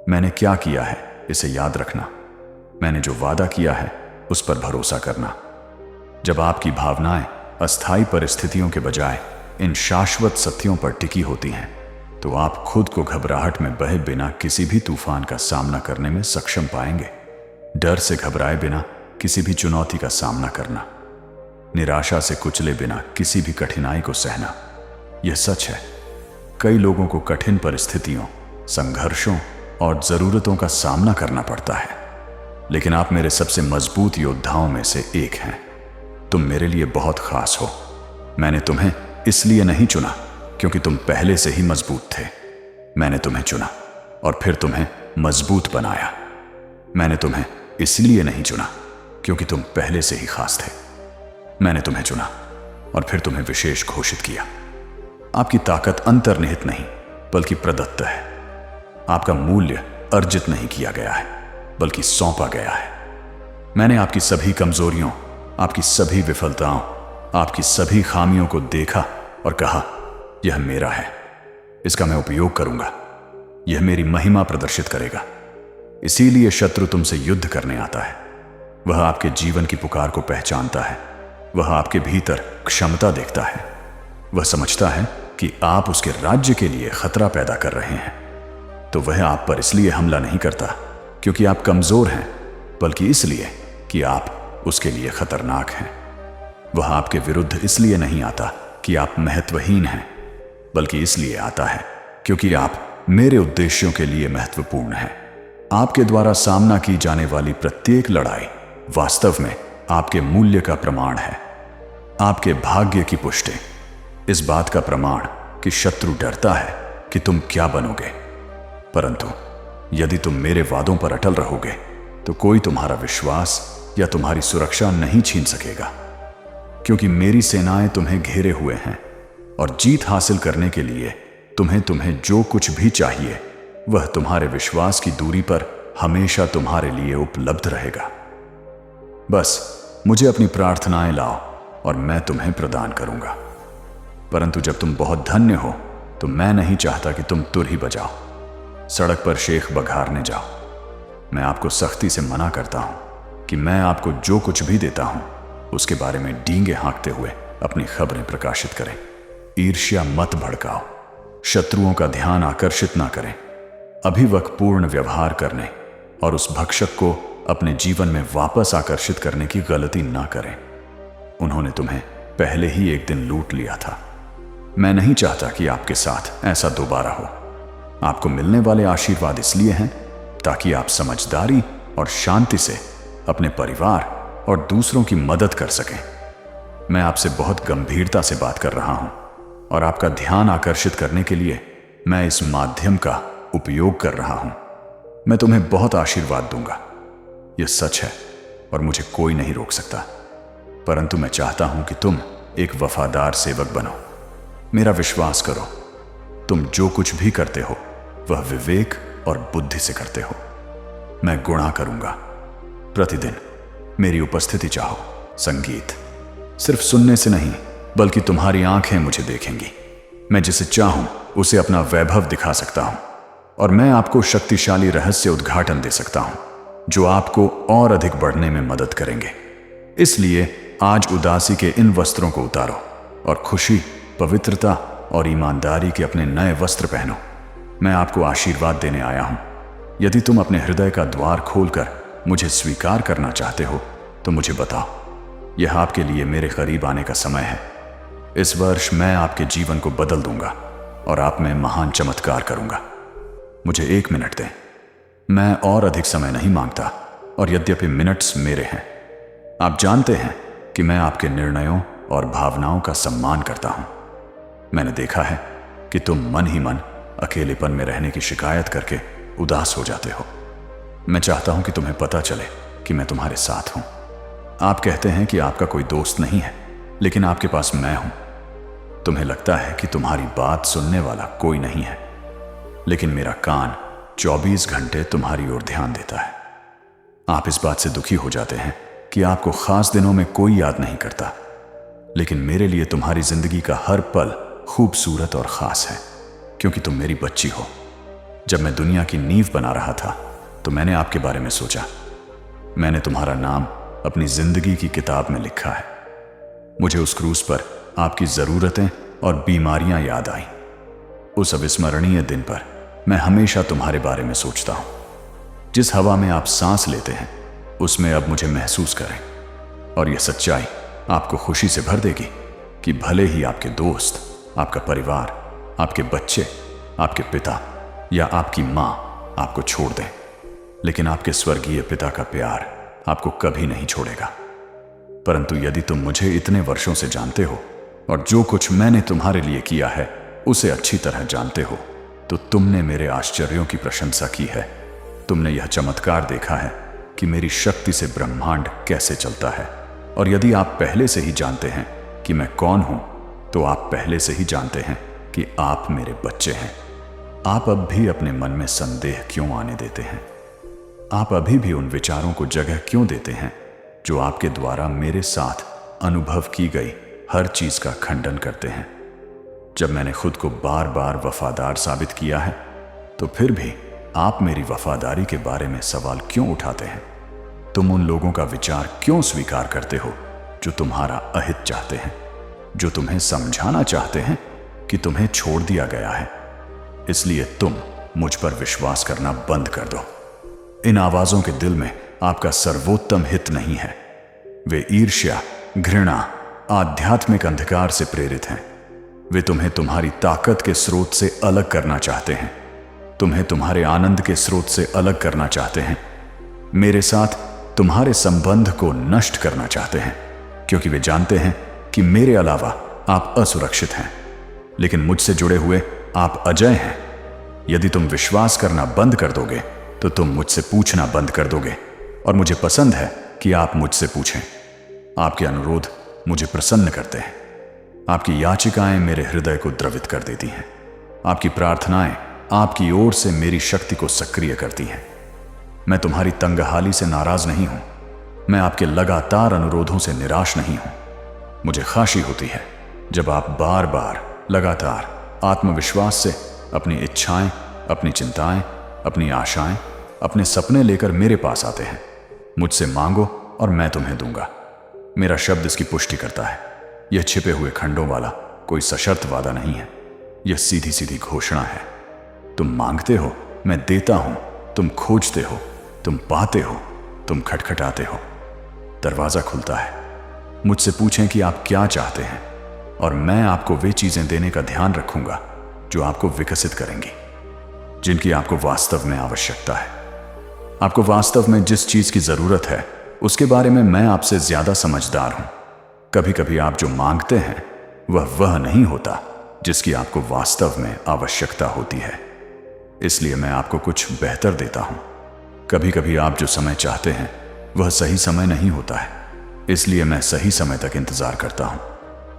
मैंने क्या किया है इसे याद रखना, मैंने जो वादा किया है उस पर भरोसा करना। जब आपकी भावनाएं अस्थायी परिस्थितियों के बजाय इन शाश्वत सत्यों पर टिकी होती हैं, तो आप खुद को घबराहट में बहे बिना किसी भी तूफान का सामना करने में सक्षम पाएंगे। डर से घबराए बिना किसी भी चुनौती का सामना करना, निराशा से कुचले बिना किसी भी कठिनाई को सहना। यह सच है, कई लोगों को कठिन परिस्थितियों, संघर्षों और जरूरतों का सामना करना पड़ता है, लेकिन आप मेरे सबसे मजबूत योद्धाओं में से एक हैं। तुम मेरे लिए बहुत खास हो। मैंने तुम्हें इसलिए नहीं चुना क्योंकि तुम पहले से ही मजबूत थे। मैंने तुम्हें चुना और फिर तुम्हें मजबूत बनाया। मैंने तुम्हें इसलिए नहीं चुना क्योंकि तुम पहले से ही खास थे। मैंने तुम्हें चुना और फिर तुम्हें विशेष घोषित किया। आपकी ताकत अंतर्निहित नहीं बल्कि प्रदत्त है। आपका मूल्य अर्जित नहीं किया गया है बल्कि सौंपा गया है। मैंने आपकी सभी कमजोरियों, आपकी सभी विफलताओं, आपकी सभी खामियों को देखा और कहा, यह मेरा है, इसका मैं उपयोग करूंगा, यह मेरी महिमा प्रदर्शित करेगा। इसीलिए शत्रु तुमसे युद्ध करने आता है। वह आपके जीवन की पुकार को पहचानता है। वह आपके भीतर क्षमता देखता है। वह समझता है कि आप उसके राज्य के लिए खतरा पैदा कर रहे हैं, तो वह आप पर इसलिए हमला नहीं करता क्योंकि आप कमजोर हैं, बल्कि इसलिए कि आप उसके लिए खतरनाक हैं। वह आपके विरुद्ध इसलिए नहीं आता कि आप महत्वहीन हैं, बल्कि इसलिए आता है क्योंकि आप मेरे उद्देश्यों के लिए महत्वपूर्ण हैं। आपके द्वारा सामना की जाने वाली प्रत्येक लड़ाई वास्तव में आपके मूल्य का प्रमाण है, आपके भाग्य की पुष्टि, इस बात का प्रमाण कि शत्रु डरता है कि तुम क्या बनोगे। परंतु यदि तुम मेरे वादों पर अटल रहोगे तो कोई तुम्हारा विश्वास या तुम्हारी सुरक्षा नहीं छीन सकेगा, क्योंकि मेरी सेनाएं तुम्हें घेरे हुए हैं और जीत हासिल करने के लिए तुम्हें जो कुछ भी चाहिए वह तुम्हारे विश्वास की दूरी पर हमेशा तुम्हारे लिए उपलब्ध रहेगा। बस मुझे अपनी प्रार्थनाएं लाओ और मैं तुम्हें प्रदान करूंगा। परंतु जब तुम बहुत धन्य हो तो मैं नहीं चाहता कि तुम तुरही बजाओ, सड़क पर शेख बघारने जाओ। मैं आपको सख्ती से मना करता हूं कि मैं आपको जो कुछ भी देता हूं उसके बारे में डींगे हाँकते हुए अपनी खबरें प्रकाशित करें। ईर्ष्या मत भड़काओ, शत्रुओं का ध्यान आकर्षित ना करें, अभिवकपूर्ण व्यवहार करने और उस भक्षक को अपने जीवन में वापस आकर्षित करने की गलती ना करें। उन्होंने तुम्हें पहले ही एक दिन लूट लिया था। मैं नहीं चाहता कि आपके साथ ऐसा दोबारा हो। आपको मिलने वाले आशीर्वाद इसलिए हैं ताकि आप समझदारी और शांति से अपने परिवार और दूसरों की मदद कर सकें। मैं आपसे बहुत गंभीरता से बात कर रहा हूं और आपका ध्यान आकर्षित करने के लिए मैं इस माध्यम का उपयोग कर रहा हूं। मैं तुम्हें बहुत आशीर्वाद दूंगा, यह सच है और मुझे कोई नहीं रोक सकता। परंतु मैं चाहता हूं कि तुम एक वफादार सेवक बनो। मेरा विश्वास करो, तुम जो कुछ भी करते हो वह विवेक और बुद्धि से करते हो। मैं गुणा करूंगा। प्रतिदिन मेरी उपस्थिति चाहो। संगीत सिर्फ सुनने से नहीं बल्कि तुम्हारी आंखें मुझे देखेंगी। मैं जिसे चाहूं उसे अपना वैभव दिखा सकता हूं और मैं आपको शक्तिशाली रहस्य उद्घाटन दे सकता हूं जो आपको और अधिक बढ़ने में मदद करेंगे। इसलिए आज उदासी के इन वस्त्रों को उतारो और खुशी, पवित्रता और ईमानदारी के अपने नए वस्त्र पहनो। मैं आपको आशीर्वाद देने आया हूं। यदि तुम अपने हृदय का द्वार खोलकर मुझे स्वीकार करना चाहते हो तो मुझे बताओ। यह आपके लिए मेरे करीब आने का समय है। इस वर्ष मैं आपके जीवन को बदल दूंगा और आप में महान चमत्कार करूंगा। मुझे 1 मिनट दें। मैं और अधिक समय नहीं मांगता और यद्यपि मिनट्स मेरे हैं, आप जानते हैं कि मैं आपके निर्णयों और भावनाओं का सम्मान करता हूं। मैंने देखा है कि तुम मन ही मन अकेलेपन में रहने की शिकायत करके उदास हो जाते हो। मैं चाहता हूं कि तुम्हें पता चले कि मैं तुम्हारे साथ हूं। आप कहते हैं कि आपका कोई दोस्त नहीं है, लेकिन आपके पास मैं हूं। तुम्हें लगता है कि तुम्हारी बात सुनने वाला कोई नहीं है, लेकिन मेरा कान 24 घंटे तुम्हारी ओर ध्यान देता है। आप इस बात से दुखी हो जाते हैं कि आपको खास दिनों में कोई याद नहीं करता, लेकिन मेरे लिए तुम्हारी जिंदगी का हर पल खूबसूरत और खास है, क्योंकि तुम मेरी बच्ची हो। जब मैं दुनिया की नींव बना रहा था तो मैंने आपके बारे में सोचा। मैंने तुम्हारा नाम अपनी जिंदगी की किताब में लिखा है। मुझे उस क्रूज पर आपकी जरूरतें और बीमारियां याद आई। उस अविस्मरणीय दिन पर मैं हमेशा तुम्हारे बारे में सोचता हूं। जिस हवा में आप सांस लेते हैं उसमें अब मुझे महसूस करें, और यह सच्चाई आपको खुशी से भर देगी कि भले ही आपके दोस्त, आपका परिवार, आपके बच्चे, आपके पिता या आपकी मां आपको छोड़ दें, लेकिन आपके स्वर्गीय पिता का प्यार आपको कभी नहीं छोड़ेगा। परंतु यदि तुम मुझे इतने वर्षों से जानते हो और जो कुछ मैंने तुम्हारे लिए किया है उसे अच्छी तरह जानते हो, तो तुमने मेरे आश्चर्यों की प्रशंसा की है। तुमने यह चमत्कार देखा है कि मेरी शक्ति से ब्रह्मांड कैसे चलता है। और यदि आप पहले से ही जानते हैं कि मैं कौन हूं, तो आप पहले से ही जानते हैं कि आप मेरे बच्चे हैं। आप अब भी अपने मन में संदेह क्यों आने देते हैं? आप अभी भी उन विचारों को जगह क्यों देते हैं जो आपके द्वारा मेरे साथ अनुभव की गई हर चीज का खंडन करते हैं? जब मैंने खुद को बार बार वफादार साबित किया है, तो फिर भी आप मेरी वफादारी के बारे में सवाल क्यों उठाते हैं? तुम उन लोगों का विचार क्यों स्वीकार करते हो जो तुम्हारा अहित चाहते हैं, जो तुम्हें समझाना चाहते हैं कि तुम्हें छोड़ दिया गया है? इसलिए तुम मुझ पर विश्वास करना बंद कर दो। इन आवाजों के दिल में आपका सर्वोत्तम हित नहीं है। वे ईर्ष्या, घृणा, आध्यात्मिक अंधकार से प्रेरित हैं। वे तुम्हें तुम्हारी ताकत के स्रोत से अलग करना चाहते हैं, तुम्हें तुम्हारे आनंद के स्रोत से अलग करना चाहते हैं, मेरे साथ तुम्हारे संबंध को नष्ट करना चाहते हैं, क्योंकि वे जानते हैं कि मेरे अलावा आप असुरक्षित हैं, लेकिन मुझसे जुड़े हुए आप अजय हैं। यदि तुम विश्वास करना बंद कर दोगे तो तुम मुझसे पूछना बंद कर दोगे, और मुझे पसंद है कि आप मुझसे पूछें। आपके अनुरोध मुझे प्रसन्न करते हैं। आपकी याचिकाएं मेरे हृदय को द्रवित कर देती हैं। आपकी प्रार्थनाएं आपकी ओर से मेरी शक्ति को सक्रिय करती हैं। मैं तुम्हारी तंगहाली से नाराज नहीं हूं। मैं आपके लगातार अनुरोधों से निराश नहीं हूं। मुझे खाशी होती है जब आप बार बार लगातार आत्मविश्वास से अपनी इच्छाएं, अपनी चिंताएं, अपनी आशाएं अपने सपने लेकर मेरे पास आते हैं। मुझसे मांगो और मैं तुम्हें दूंगा। मेरा शब्द इसकी पुष्टि करता है। यह छिपे हुए खंडों वाला कोई सशर्त वादा नहीं है, यह सीधी सीधी घोषणा है। तुम मांगते हो, मैं देता हूं। तुम खोजते हो, तुम पाते हो। तुम खटखटाते हो, दरवाजा खुलता है। मुझसे पूछें कि आप क्या चाहते हैं, और मैं आपको वे चीजें देने का ध्यान रखूंगा जो आपको विकसित करेंगी, जिनकी आपको वास्तव में आवश्यकता है। आपको वास्तव में जिस चीज की जरूरत है उसके बारे में मैं आपसे ज्यादा समझदार हूं। कभी कभी आप जो मांगते हैं वह नहीं होता जिसकी आपको वास्तव में आवश्यकता होती है, इसलिए मैं आपको कुछ बेहतर देता हूं। कभी कभी आप जो समय चाहते हैं वह सही समय नहीं होता है, इसलिए मैं सही समय तक इंतजार करता हूं।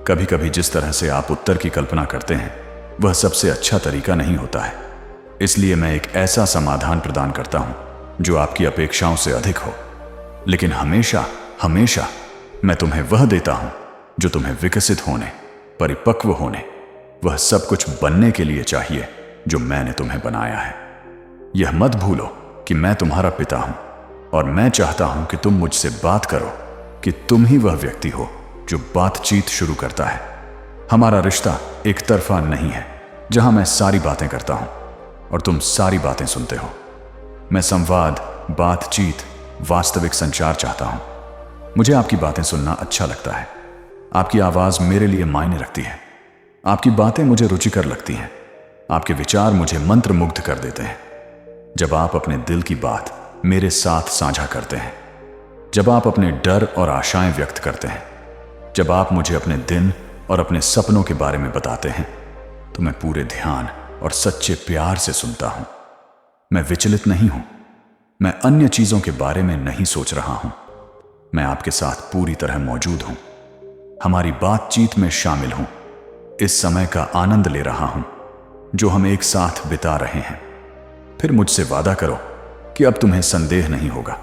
कभी कभी जिस तरह से आप उत्तर की कल्पना करते हैं वह सबसे अच्छा तरीका नहीं होता है, इसलिए मैं एक ऐसा समाधान प्रदान करता हूं जो आपकी अपेक्षाओं से अधिक हो। लेकिन हमेशा हमेशा मैं तुम्हें वह देता हूं जो तुम्हें विकसित होने, परिपक्व होने, वह सब कुछ बनने के लिए चाहिए जो मैंने तुम्हें बनाया है। यह मत भूलो कि मैं तुम्हारा पिता हूं, और मैं चाहता हूं कि तुम मुझसे बात करो, कि तुम ही वह व्यक्ति हो जो बातचीत शुरू करता है। हमारा रिश्ता एक तरफा नहीं है जहां मैं सारी बातें करता हूं और तुम सारी बातें सुनते हो। मैं संवाद, बातचीत, वास्तविक संचार चाहता हूं। मुझे आपकी बातें सुनना अच्छा लगता है। आपकी आवाज मेरे लिए मायने रखती है। आपकी बातें मुझे रुचिकर लगती हैं। आपके विचार मुझे मंत्रमुग्ध कर देते हैं। जब आप अपने दिल की बात मेरे साथ साझा करते हैं, जब आप अपने डर और आशाएं व्यक्त करते हैं, जब आप मुझे अपने दिन और अपने सपनों के बारे में बताते हैं, तो मैं पूरे ध्यान और सच्चे प्यार से सुनता हूं। मैं विचलित नहीं हूं। मैं अन्य चीजों के बारे में नहीं सोच रहा हूं। मैं आपके साथ पूरी तरह मौजूद हूं। हमारी बातचीत में शामिल हूं। इस समय का आनंद ले रहा हूं जो हम एक साथ बिता रहे हैं। फिर मुझसे वादा करो कि अब तुम्हें संदेह नहीं होगा।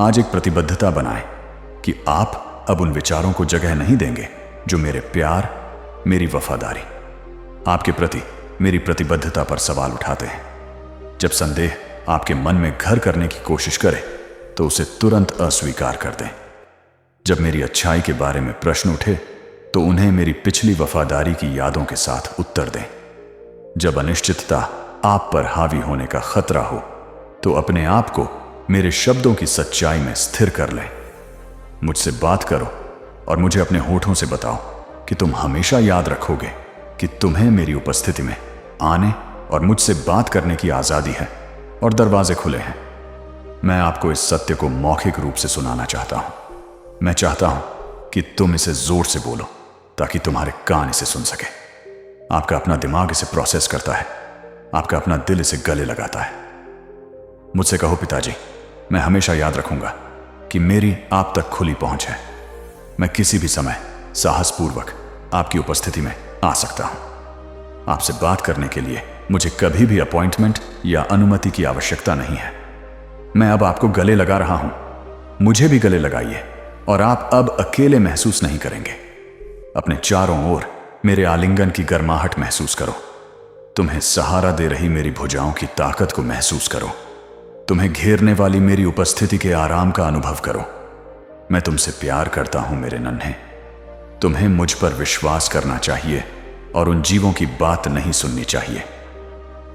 आज एक प्रतिबद्धता बनाएं कि आप अब उन विचारों को जगह नहीं देंगे जो मेरे प्यार, मेरी वफादारी, आपके प्रति मेरी प्रतिबद्धता पर सवाल उठाते हैं। जब संदेह आपके मन में घर करने की कोशिश करे तो उसे तुरंत अस्वीकार कर दें। जब मेरी अच्छाई के बारे में प्रश्न उठे तो उन्हें मेरी पिछली वफादारी की यादों के साथ उत्तर दें। जब अनिश्चितता आप पर हावी होने का खतरा हो तो अपने आप को मेरे शब्दों की सच्चाई में स्थिर कर लें। मुझसे बात करो और मुझे अपने होठों से बताओ कि तुम हमेशा याद रखोगे कि तुम्हें मेरी उपस्थिति में आने और मुझसे बात करने की आजादी है और दरवाजे खुले हैं। मैं आपको इस सत्य को मौखिक रूप से सुनाना चाहता हूं। मैं चाहता हूं कि तुम इसे जोर से बोलो ताकि तुम्हारे कान इसे सुन सके। आपका अपना दिमाग इसे प्रोसेस करता है, आपका अपना दिल इसे गले लगाता है। मुझसे कहो, पिताजी, मैं हमेशा याद रखूंगा कि मेरी आप तक खुली पहुंच है। मैं किसी भी समय साहसपूर्वक आपकी उपस्थिति में आ सकता हूं। आपसे बात करने के लिए मुझे कभी भी अपॉइंटमेंट या अनुमति की आवश्यकता नहीं है। मैं अब आपको गले लगा रहा हूं। मुझे भी गले लगाइए और आप अब अकेले महसूस नहीं करेंगे। अपने चारों ओर मेरे आलिंगन की गर्माहट महसूस करो। तुम्हें सहारा दे रही मेरी भुजाओं की ताकत को महसूस करो। तुम्हें घेरने वाली मेरी उपस्थिति के आराम का अनुभव करो। मैं तुमसे प्यार करता हूं मेरे नन्हे। तुम्हें मुझ पर विश्वास करना चाहिए और उन जीवों की बात नहीं सुननी चाहिए,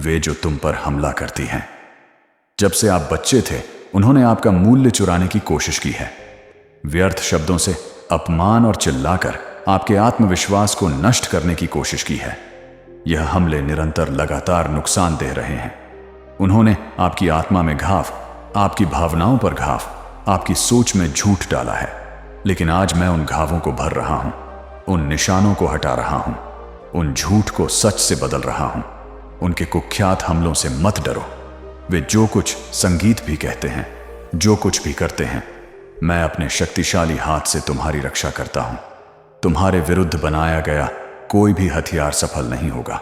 वे जो तुम पर हमला करती हैं। जब से आप बच्चे थे उन्होंने आपका मूल्य चुराने की कोशिश की है। व्यर्थ शब्दों से अपमान और चिल्लाकर आपके आत्मविश्वास को नष्ट करने की कोशिश की है। यह हमले निरंतर लगातार नुकसान दे रहे हैं। उन्होंने आपकी आत्मा में घाव, आपकी भावनाओं पर घाव, आपकी सोच में झूठ डाला है। लेकिन आज मैं उन घावों को भर रहा हूं, उन निशानों को हटा रहा हूं, उन झूठ को सच से बदल रहा हूं। उनके कुख्यात हमलों से मत डरो। वे जो कुछ संगीत भी कहते हैं, जो कुछ भी करते हैं, मैं अपने शक्तिशाली हाथ से तुम्हारी रक्षा करता हूं। तुम्हारे विरुद्ध बनाया गया कोई भी हथियार सफल नहीं होगा।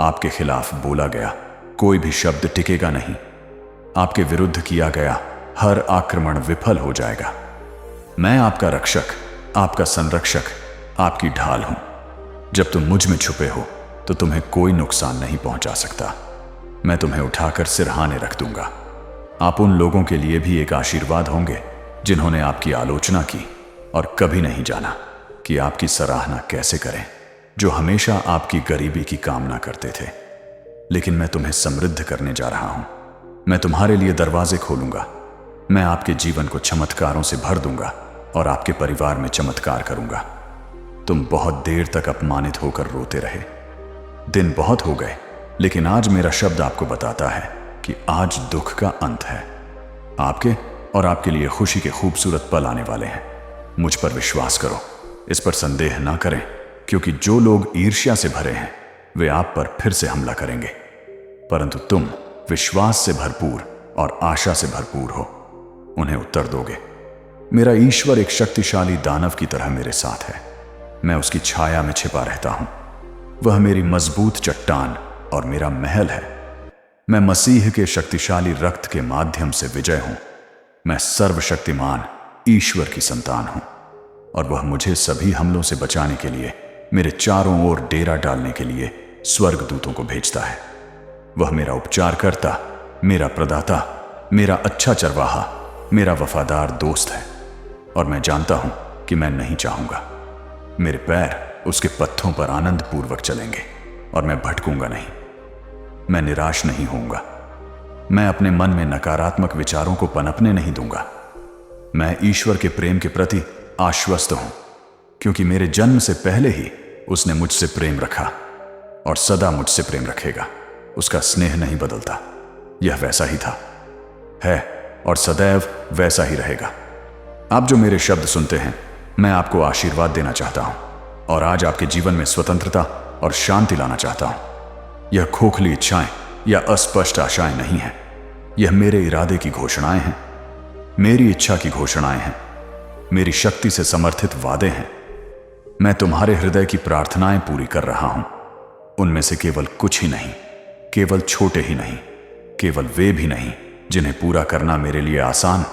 आपके खिलाफ बोला गया कोई भी शब्द टिकेगा नहीं। आपके विरुद्ध किया गया हर आक्रमण विफल हो जाएगा। मैं आपका रक्षक, आपका संरक्षक, आपकी ढाल हूं। जब तुम मुझ में छुपे हो तो तुम्हें कोई नुकसान नहीं पहुंचा सकता। मैं तुम्हें उठाकर सिरहाने रख दूंगा। आप उन लोगों के लिए भी एक आशीर्वाद होंगे जिन्होंने आपकी आलोचना की और कभी नहीं जाना कि आपकी सराहना कैसे करें, जो हमेशा आपकी गरीबी की कामना करते थे। लेकिन मैं तुम्हें समृद्ध करने जा रहा हूं। मैं तुम्हारे लिए दरवाजे खोलूंगा। मैं आपके जीवन को चमत्कारों से भर दूंगा और आपके परिवार में चमत्कार करूंगा। तुम बहुत देर तक अपमानित होकर रोते रहे। दिन बहुत हो गए, लेकिन आज मेरा शब्द आपको बताता है कि आज दुख का अंत है। आपके और आपके लिए खुशी के खूबसूरत पल आने वाले हैं। मुझ पर विश्वास करो, इस पर संदेह ना करें, क्योंकि जो लोग ईर्ष्या से भरे हैं वे आप पर फिर से हमला करेंगे, परंतु तुम विश्वास से भरपूर और आशा से भरपूर हो, उन्हें उत्तर दोगे। मेरा ईश्वर एक शक्तिशाली दानव की तरह मेरे साथ है। मैं उसकी छाया में छिपा रहता हूं। वह मेरी मजबूत चट्टान और मेरा महल है। मैं मसीह के शक्तिशाली रक्त के माध्यम से विजय हूं। मैं सर्वशक्तिमान ईश्वर की संतान हूं और वह मुझे सभी हमलों से बचाने के लिए, मेरे चारों ओर डेरा डालने के लिए स्वर्गदूतों को भेजता है। वह मेरा उपचारकर्ता, मेरा प्रदाता, मेरा अच्छा चरवाहा, मेरा वफादार दोस्त है और मैं जानता हूं कि मैं नहीं चाहूंगा। मेरे पैर उसके पत्थों पर आनंद पूर्वक चलेंगे और मैं भटकूंगा नहीं। मैं निराश नहीं होऊंगा। मैं अपने मन में नकारात्मक विचारों को पनपने नहीं दूंगा। मैं ईश्वर के प्रेम के प्रति आश्वस्त हूं, क्योंकि मेरे जन्म से पहले ही उसने मुझसे प्रेम रखा और सदा मुझसे प्रेम रखेगा। उसका स्नेह नहीं बदलता। यह वैसा ही था, है और सदैव वैसा ही रहेगा। आप जो मेरे शब्द सुनते हैं, मैं आपको आशीर्वाद देना चाहता हूं और आज आपके जीवन में स्वतंत्रता और शांति लाना चाहता हूं। यह खोखली इच्छाएं या अस्पष्ट आशाएं नहीं हैं। यह मेरे इरादे की घोषणाएं हैं, मेरी इच्छा की घोषणाएं हैं, मेरी शक्ति से समर्थित वादे हैं। मैं तुम्हारे हृदय की प्रार्थनाएं पूरी कर रहा हूं। उनमें से केवल कुछ ही नहीं, केवल छोटे ही नहीं, केवल वे भी नहीं जिन्हें पूरा करना मेरे लिए आसान